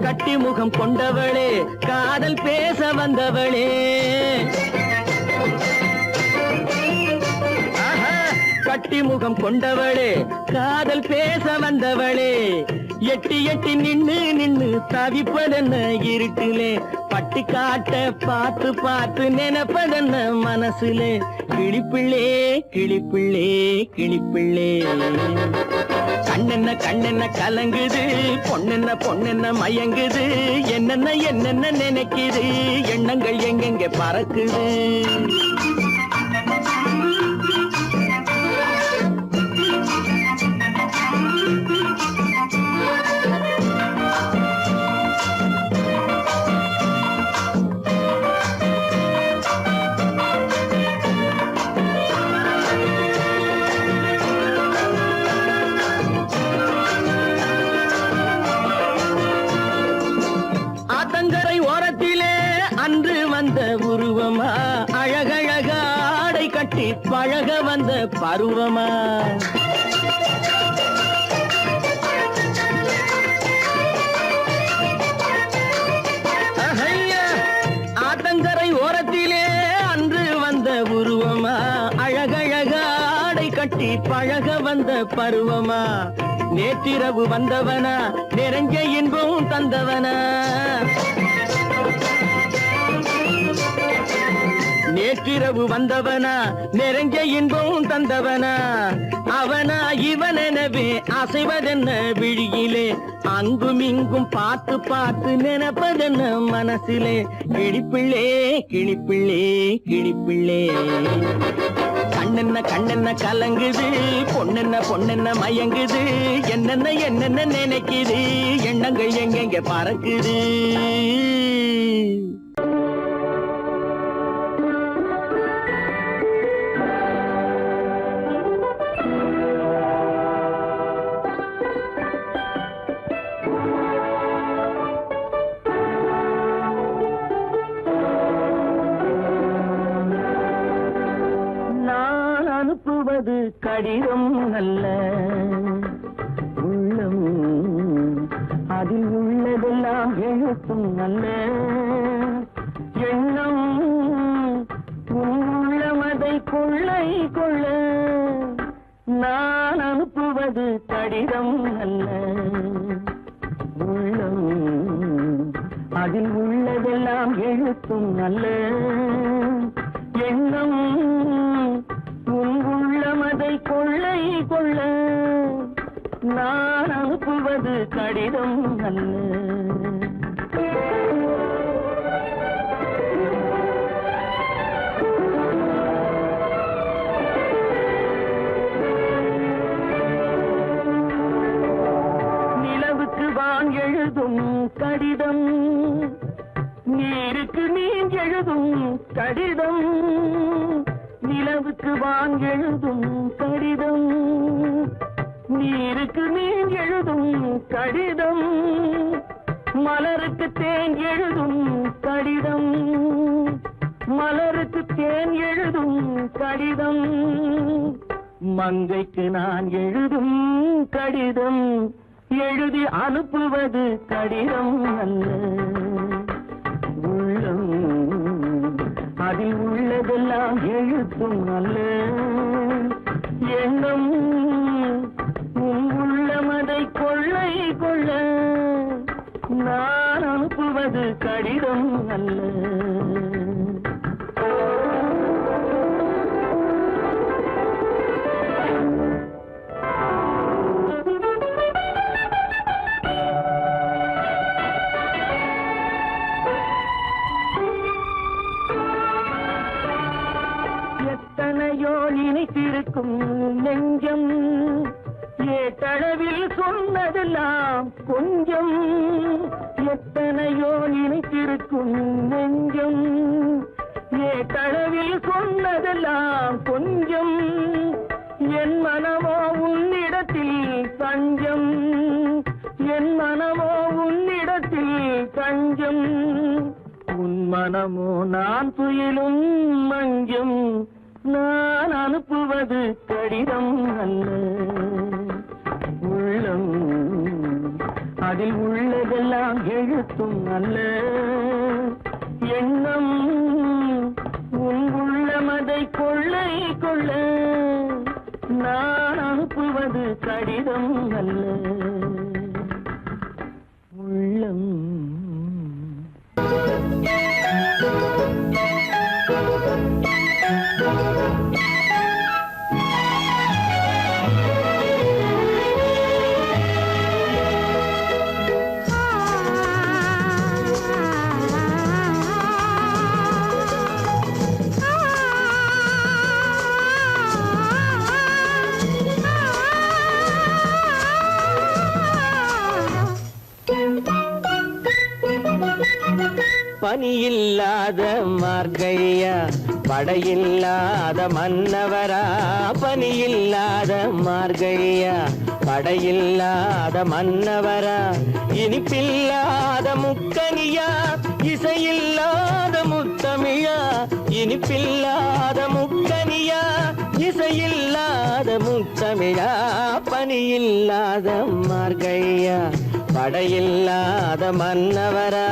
கட்டி முகம் கொண்டவளே காதல் பேச வந்தவளே. கட்டி முகம் கொண்டவளே காதல் பேச வந்தவளே. எட்டி எட்டி நின்னு நின்னு தவிப்பதென்ன இருட்டிலே. பட்டிக்காட்ட பார்த்து பார்த்து நினைப்பதென்ன மனசுல கிளிப்பிள்ளே கிளிப்பிள்ளே கிளிப்பிள்ளே கண்ணென்ன கலங்குது பொண்ணென்ன மயங்குது என்னென்ன நினைக்குது எண்ணங்கள் எங்கெங்க பறக்குது ஆத்தங்கரை ஓரத்திலே அன்று வந்த உருவமா அழகழக ஆடை கட்டி பழக வந்த பருவமா ஆத்தங்கரை ஓரத்திலே அன்று வந்த உருவமா அழகழக ஆடை கட்டி பழக வந்த பருவமா நேற்றிரவு வந்தவனா நிறைஞ்ச இன்பம் தந்தவனா நேற்றிரவு வந்தவனா நிறைஞ்ச இன்பம் தந்தவனா அவனா இவனெனவே அசைவதென்ன விழியிலே அங்கும் இங்கும் பார்த்து பார்த்து நினைப்பதென்ன மனசிலே கிளிப்பிள்ளே கிளிப்பிள்ளே கிளிப்பிள்ளே கண்ணென்ன கலங்குது பொண்ணென்ன மயங்குது என்னென்ன நினைக்குது எண்ணங்கள் எங்கெங்க பறக்குது அனுப்புவது கடிதம் அல்ல உள்ளம் அதில் உள்ளதெல்லாம் எழுத்தும் அல்ல எண்ணம் உள்ளமதை கொள்ளை கொள்ள நான் அனுப்புவது கடிதம் அல்ல உள்ளம் அதில் உள்ளதெல்லாம் எழுத்தும் அல்ல எண்ணம் உள்ளமதை கொள்ளை கொள்ள நான் அனுப்புவது கடிதம் அல்ல நிலவுக்கு வான் எழுதும் கடிதம் நீருக்கு நீர் எழுதும் கடிதம் நிலவுக்கு வான் எழுதும் கடிதம் நீருக்கு நீர் எழுதும் கடிதம் மலருக்கு தேன் எழுதும் கடிதம் மலருக்கு தேன் எழுதும் கடிதம் மங்கைக்கு நான் எழுதும் கடிதம் எழுதி அனுப்புவது கடிதம் அல்ல உள்ளம் அதில் உள்ளதெல்லாம் எழுத்தும் அல்ல எண்ணம் உள்ளமதை கொள்ளை கொள்ள நான் அனுப்புவது கடிதம் அல்ல இணைத்திருக்கும் நெஞ்சம் ஏட்டளவில் சொன்னதெல்லாம் கொஞ்சம் எத்தனையோ நினைத்திருக்கும் நெஞ்சம் ஏட்டளவில் சொன்னதெல்லாம் கொஞ்சம் என் மனமோ உன்னிடத்தில் தஞ்சம் என் மனமோ உன்னிடத்தில் தஞ்சம் உன் மனமோ நான் துயிலும் மஞ்சம் நான் அனுப்புவது கடிதம் அல்ல உள்ளம் அதில் உள்ளதெல்லாம் எழுத்தும் அல்ல எண்ணம் உன் உள்ளமதை கொள்ளை கொள்ள நான் அனுப்புவது கடிதம் அல்ல உள்ளம் பனியில்லாத மார்கழியா படையில்லாத மன்னவரா பனியில்லாத மார்கழியா படையில்லாத மன்னவரா இனிப்பில்லாத முக்கனியா இசையில்லாத முத்தமிழா இனிப்பில்லாத முக்கனியா இசையில்லாத முத்தமிழா பனியில்லாத மார்கழியா படையில்லாத மன்னவரா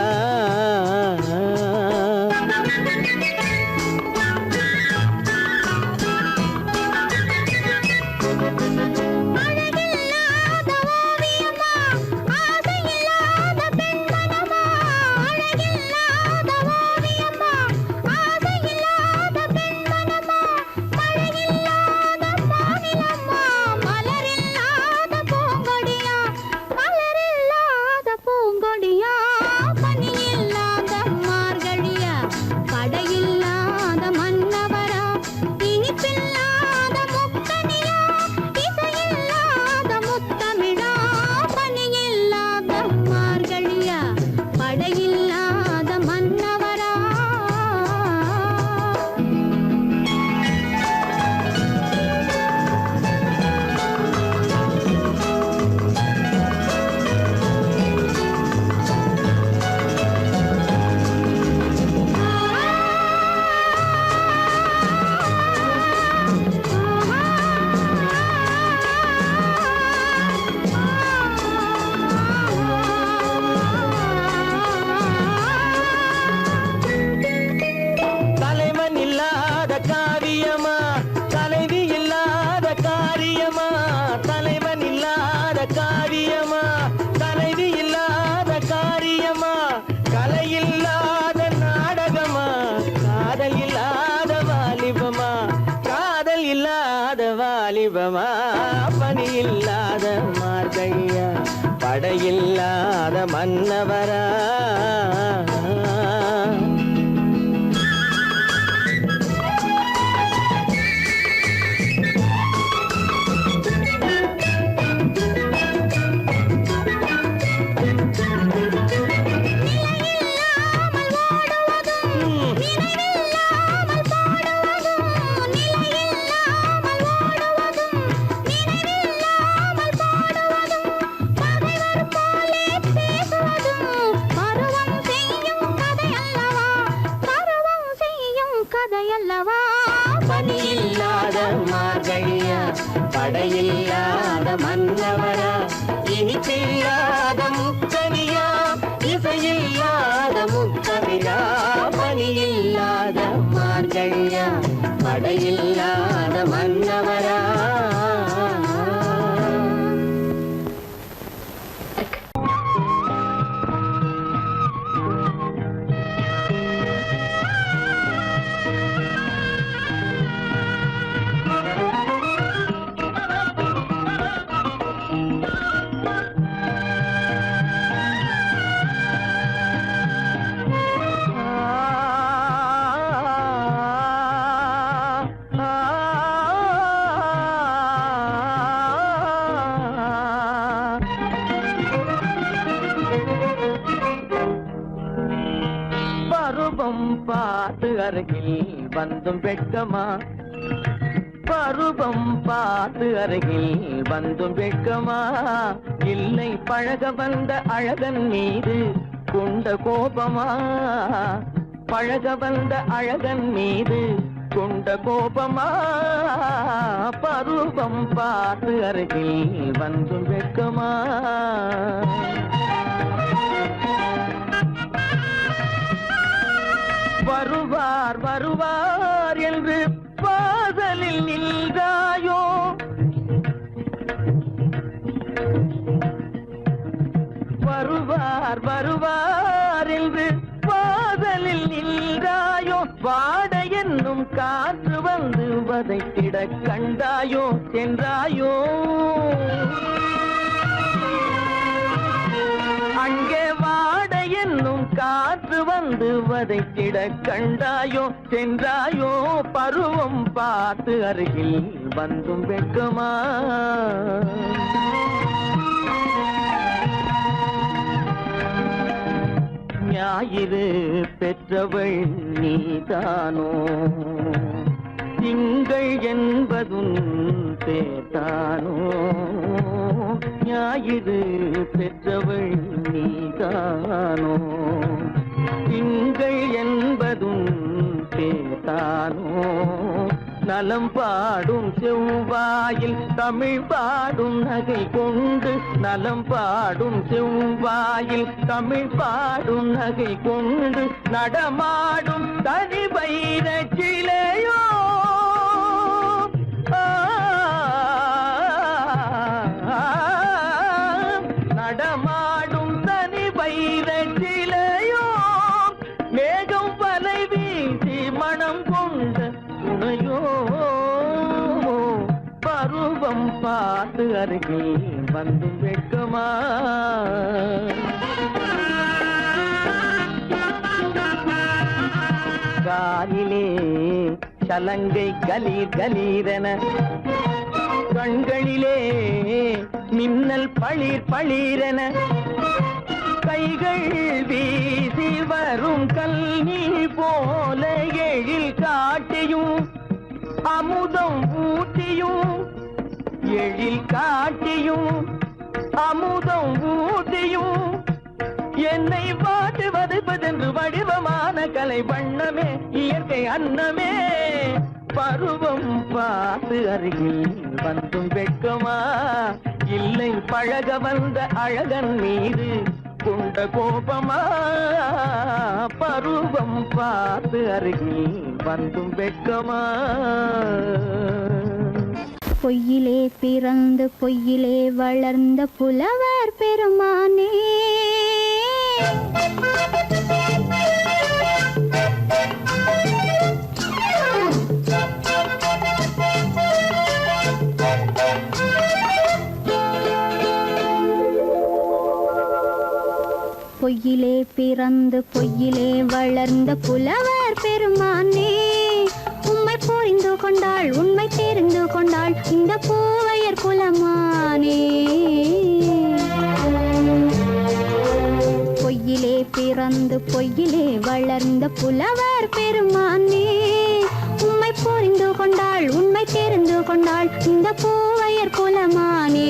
வாலிபமா பனியில்லாத மார்கழியா படையில்லாத மன்னவரா பனியில்லாத மார்கழியா படையில்லாத மன்னவரா இனிப்பில்லாத முக்கனியா இசையில்லாத முத்தமிழா பனியில்லாத மார்கழியா படையில்லாத மன்னவரா பருவம் பார்த்து அருகில் வந்தும் வெட்கமா பருவம் பார்த்து அருகில் வந்தும் வெட்கமா இல்லை பழக வந்த அழகன் மீது கொண்ட கோபமா பழக வந்த அழகன் மீது கொண்ட கோபமா பருவம் பார்த்து அருகில் வந்தும் வெட்கமா வருவார் வருவார் என்று வாசலில் நின்றாயோ வருவார் வருவார் என்று வாசலில் நின்றாயோ வாட என்னும் காற்று வந்து வதைத்திட கண்டாயோ சென்றாயோ அங்கே வாட என்னும் காற்று வந்து வதைத்திட கண்டாயோ சென்றாயோ பருவம் பார்த்து அருகில் வந்தும் வெட்கமா ஞாயிறு பெற்றவள் நீதானோ திங்கள் என்பதும் பேதானோ ஞாயிறு பெற்றவள் நீதானோ திங்கள் என்பதும் பேதானோ நலம் பாடும் செவ்வாயில் தமிழ் பாடும் நகை கொண்டு நலம் பாடும் செவ்வாயில் தமிழ் பாடும் நகை கொண்டு நடமாடும் தனி வைர சிலையோ நடமாடும் தனி வைர சிலையோ மேகம் வலை வீசி மனம் கொண்ட துணையோ பருவம் பார்த்து அருகில் வந்து வெட்கமா காலிலே சலங்கை கலீர் கலீரென கண்களிலே மின்னல் பளிர் பளிரென கைகள் வீசி வரும் கல்நீர் போல எழில் காட்டியும் அமுதம் ஊட்டியும் எழில் காட்டியும் அமுதம் ஊட்டியும் என்னை பாட்டு வதைப்பதென்று வடிவமான கலை வண்ணமே இயற்கை அன்னமே பருவம் பார்த்து அருகில் வந்தும் வெட்கமா இல்லை பழக வந்த அழகன் மீது கொண்ட கோபமா பருவம் பார்த்து அருகில் வந்தும் வெட்கமா பொய்யிலே பிறந்து பொய்யிலே வளர்ந்த புலவர் பெருமானே பொய்யிலே பிறந்து பொய்யிலே வளர்ந்த புலவர் பெருமானே உம்மை புரிந்து கொண்டாள் உண்மை தெரிந்து கொண்டாள் இந்த பூவையர் குலமானே பொய்யிலே பிறந்து பொய்யிலே வளர்ந்த புலவர் பெருமானே உம்மை புரிந்து கொண்டாள் உண்மை தெரிந்து கொண்டாள் இந்த பூவையர் குலமானே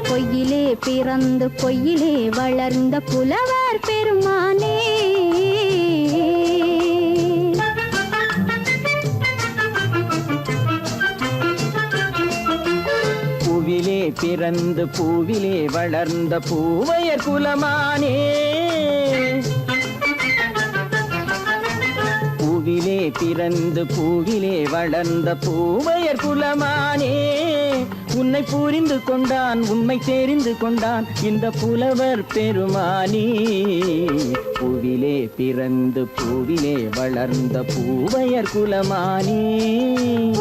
பொய்யிலே பிறந்து பொய்யிலே வளர்ந்த புலவர் பெருமானே பூவிலே பிறந்து பூவிலே வளர்ந்த பூவையர் குலமானே பூவிலே பிறந்து பூவிலே வளர்ந்த பூவையர் குலமானே உன்னை புரிந்து கொண்டான் உண்மை தெரிந்து கொண்டான் இந்த புலவர் பெருமானே பூவிலே பிறந்து பூவிலே வளர்ந்த பூவையர் குலமானே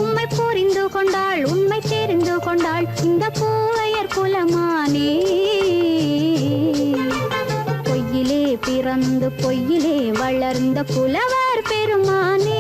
உம்மை புரிந்து கொண்டாள் உண்மை தெரிந்து கொண்டாள் இந்த பூவையர் குலமானே பொய்யிலே பிறந்து பொய்யிலே வளர்ந்த புலவர் பெருமானே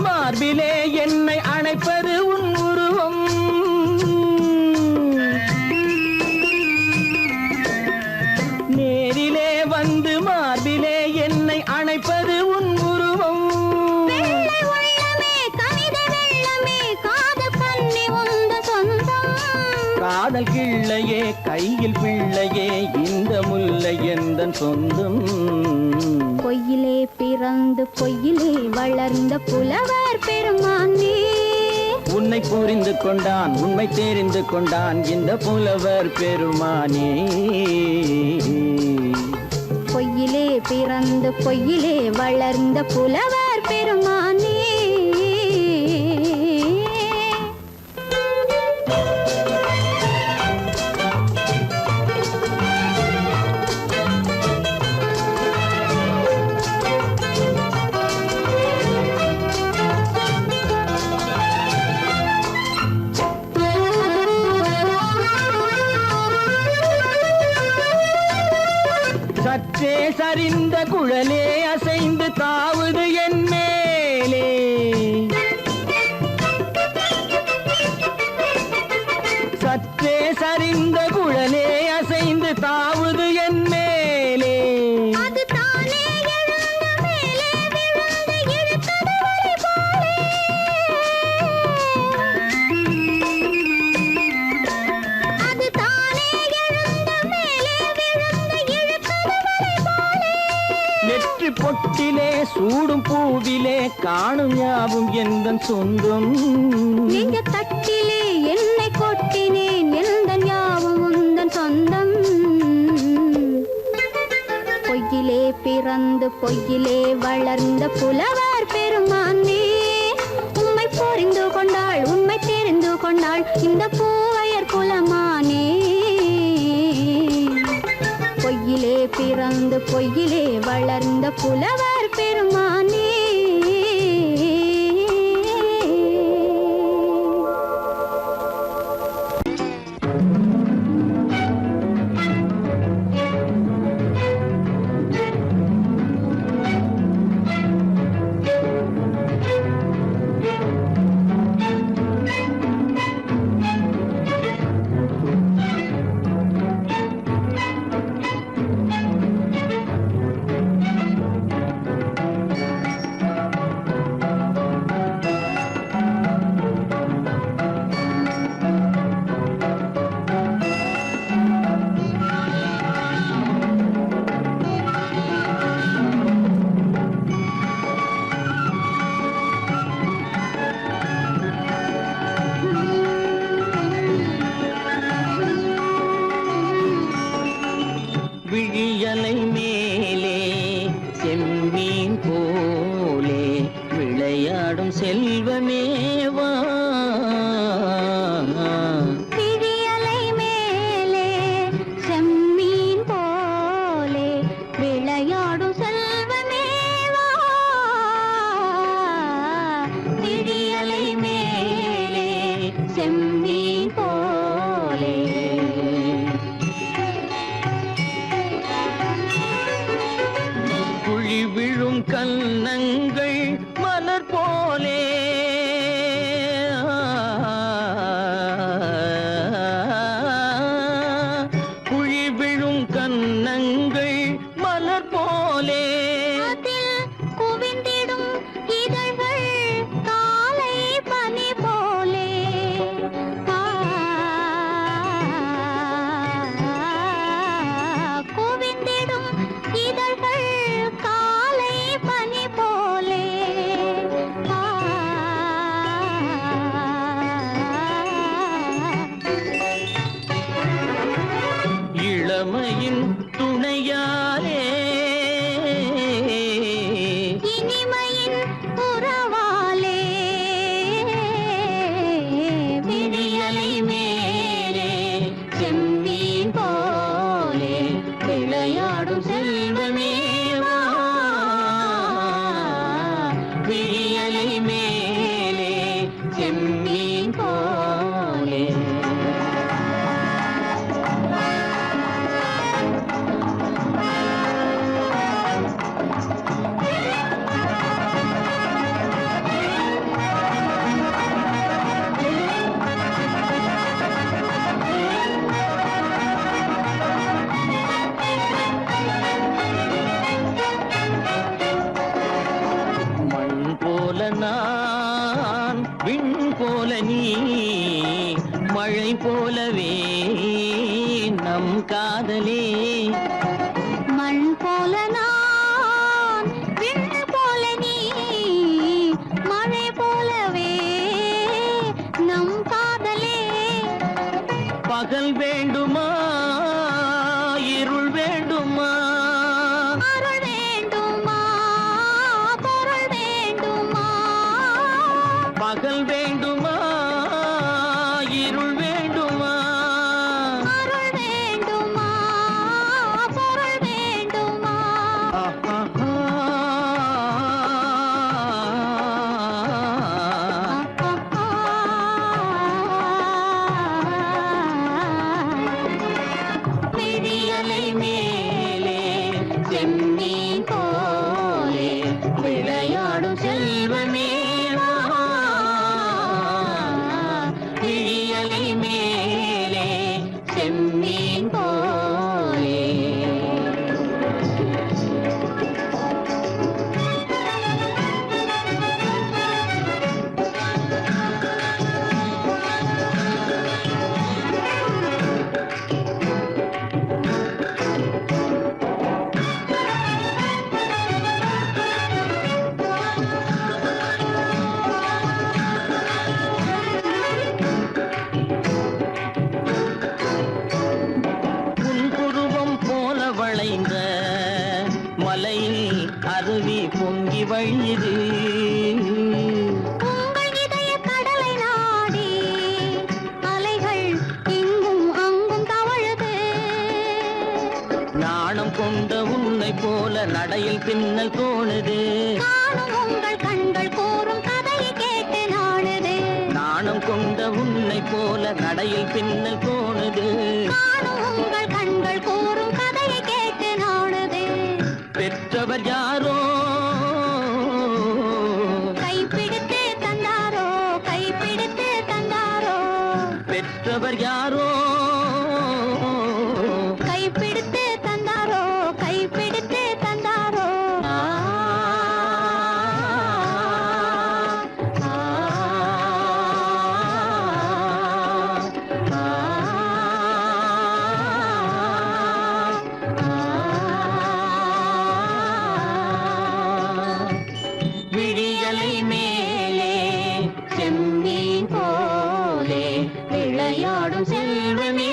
மார்பிலே என்னை அணைப்பது உன் உருவம் நேரிலே வந்து மார்பிலே என்னை அணைப்பது உன் உருவம் காதல் கிள்ளையே கையில் பிள்ளையே இந்த முல்லை எந்தன் சொந்தம் பொய்யிலே பிறந்து பொய்யிலே வளர்ந்த புலவர் பெருமானே உன்னை புரிந்து கொண்டான் உண்மை தெரிந்து கொண்டான் இந்த புலவர் பெருமானே பொய்யிலே பிறந்து பொய்யிலே வளர்ந்த புலவர் பெருமானே. சற்றே சரிந்த குழலே அசைந்து தாவுது என் மேலே. சற்றே சரிந்த குழலே அசைந்து தாவுது என் மேலே. அது தானே எழுந்த மேலே விழுந்து இழுத்தது வழி போலே. அது தானே எழுந்த மேலே விழுந்து இழுத்தது வழி போலே. நெற்றி பொட்டிலே சூடும் பூவிலே காணும் யாவும் எந்தன் சொந்தம். நெஞ்ச தட்டிலே என்னை கொட்டினேன் எந்தன் யாவும் உந்தன் சொந்தம். பொய்யிலே பிறந்து பொய்யிலே வளர்ந்த புலவர் பெருமானே. உம்மை புரிந்து கொண்டாள் உண்மை தெரிந்து கொண்டாள் இந்த பூவையர் குலமானே. பொய்யிலே பிறந்து பொய்யிலே வளர்ந்த புலவர் பெருமானே. விழியலை மேலே செம்மீன் போலே விளையாடும் செல்வமேவா. விழியலை மேலே செம்மீன் போலே விளையாடும் செல்வமேவா. விழியலை மேலே செம்மீன் போலே. குழி விழும் கன்னங்கள் மலர் போலே. குழி விழும் கன்னங்கள் மலர் போலே. அதில் குவிந்திடும் இதழ்கள் காலை பனி போலே. குவிந்திடும் இதழ்கள் காலை பனி போலே. இளமையின் துணையாலே இனிமையின் உறவாலே. விழியலை மேலே செம்மீன் போலே விளையாடும் செல்வமேவா. விழியலை மேலே செம்மீன் போலே. மண் போல நான் விண் போல நீ மழை போலவே நம் காதலே. மண் போல நான் விண் போல நீ மழை போலவே நம் காதலே. பகல் வேண்டுமா இருள் வேண்டுமா. அருள் வேண்டுமா இருள் வேண்டுமா அருள் வேண்டுமா பொருள் வேண்டுமா விழியலை மேலே செம்மீன் போலே விளையாடும் செல்வமே வா. விழியலை மேலே செம்மீன் போலே புன்புருவம் போல வளைந்த மலையில் அருவி பொங்கி வழியுது. உங்கள் இதய கடலை நாடி அலைகள் இங்கும் அங்கும் தவழுது. நாணம் கொண்ட உன்னை போல நடையில் பின்னல் தோணுது. காணும் உங்கள் கண்கள் கூறும் கதையை கேட்டு நாடுது. நாணம் கொண்ட உன்னை போல நடையில் பின்னல் தோணுது. காணும் உங்கள் கண்கள் கூறும் கதையை கேட்டு நாடுது. பெற்றவர் யாரோ கைப்பிடித்து தந்தாரோ கைப்பிடித்து தந்தாரோ பெற்றவர் யாரோ கைப்பிடித்து தந்தாரோ கைப்பிடித்து தந்தாரோ ஆ, ஆ, ஆ, விழியலை மேலே செம்மீன் போலே விளையாடும் செல்வமே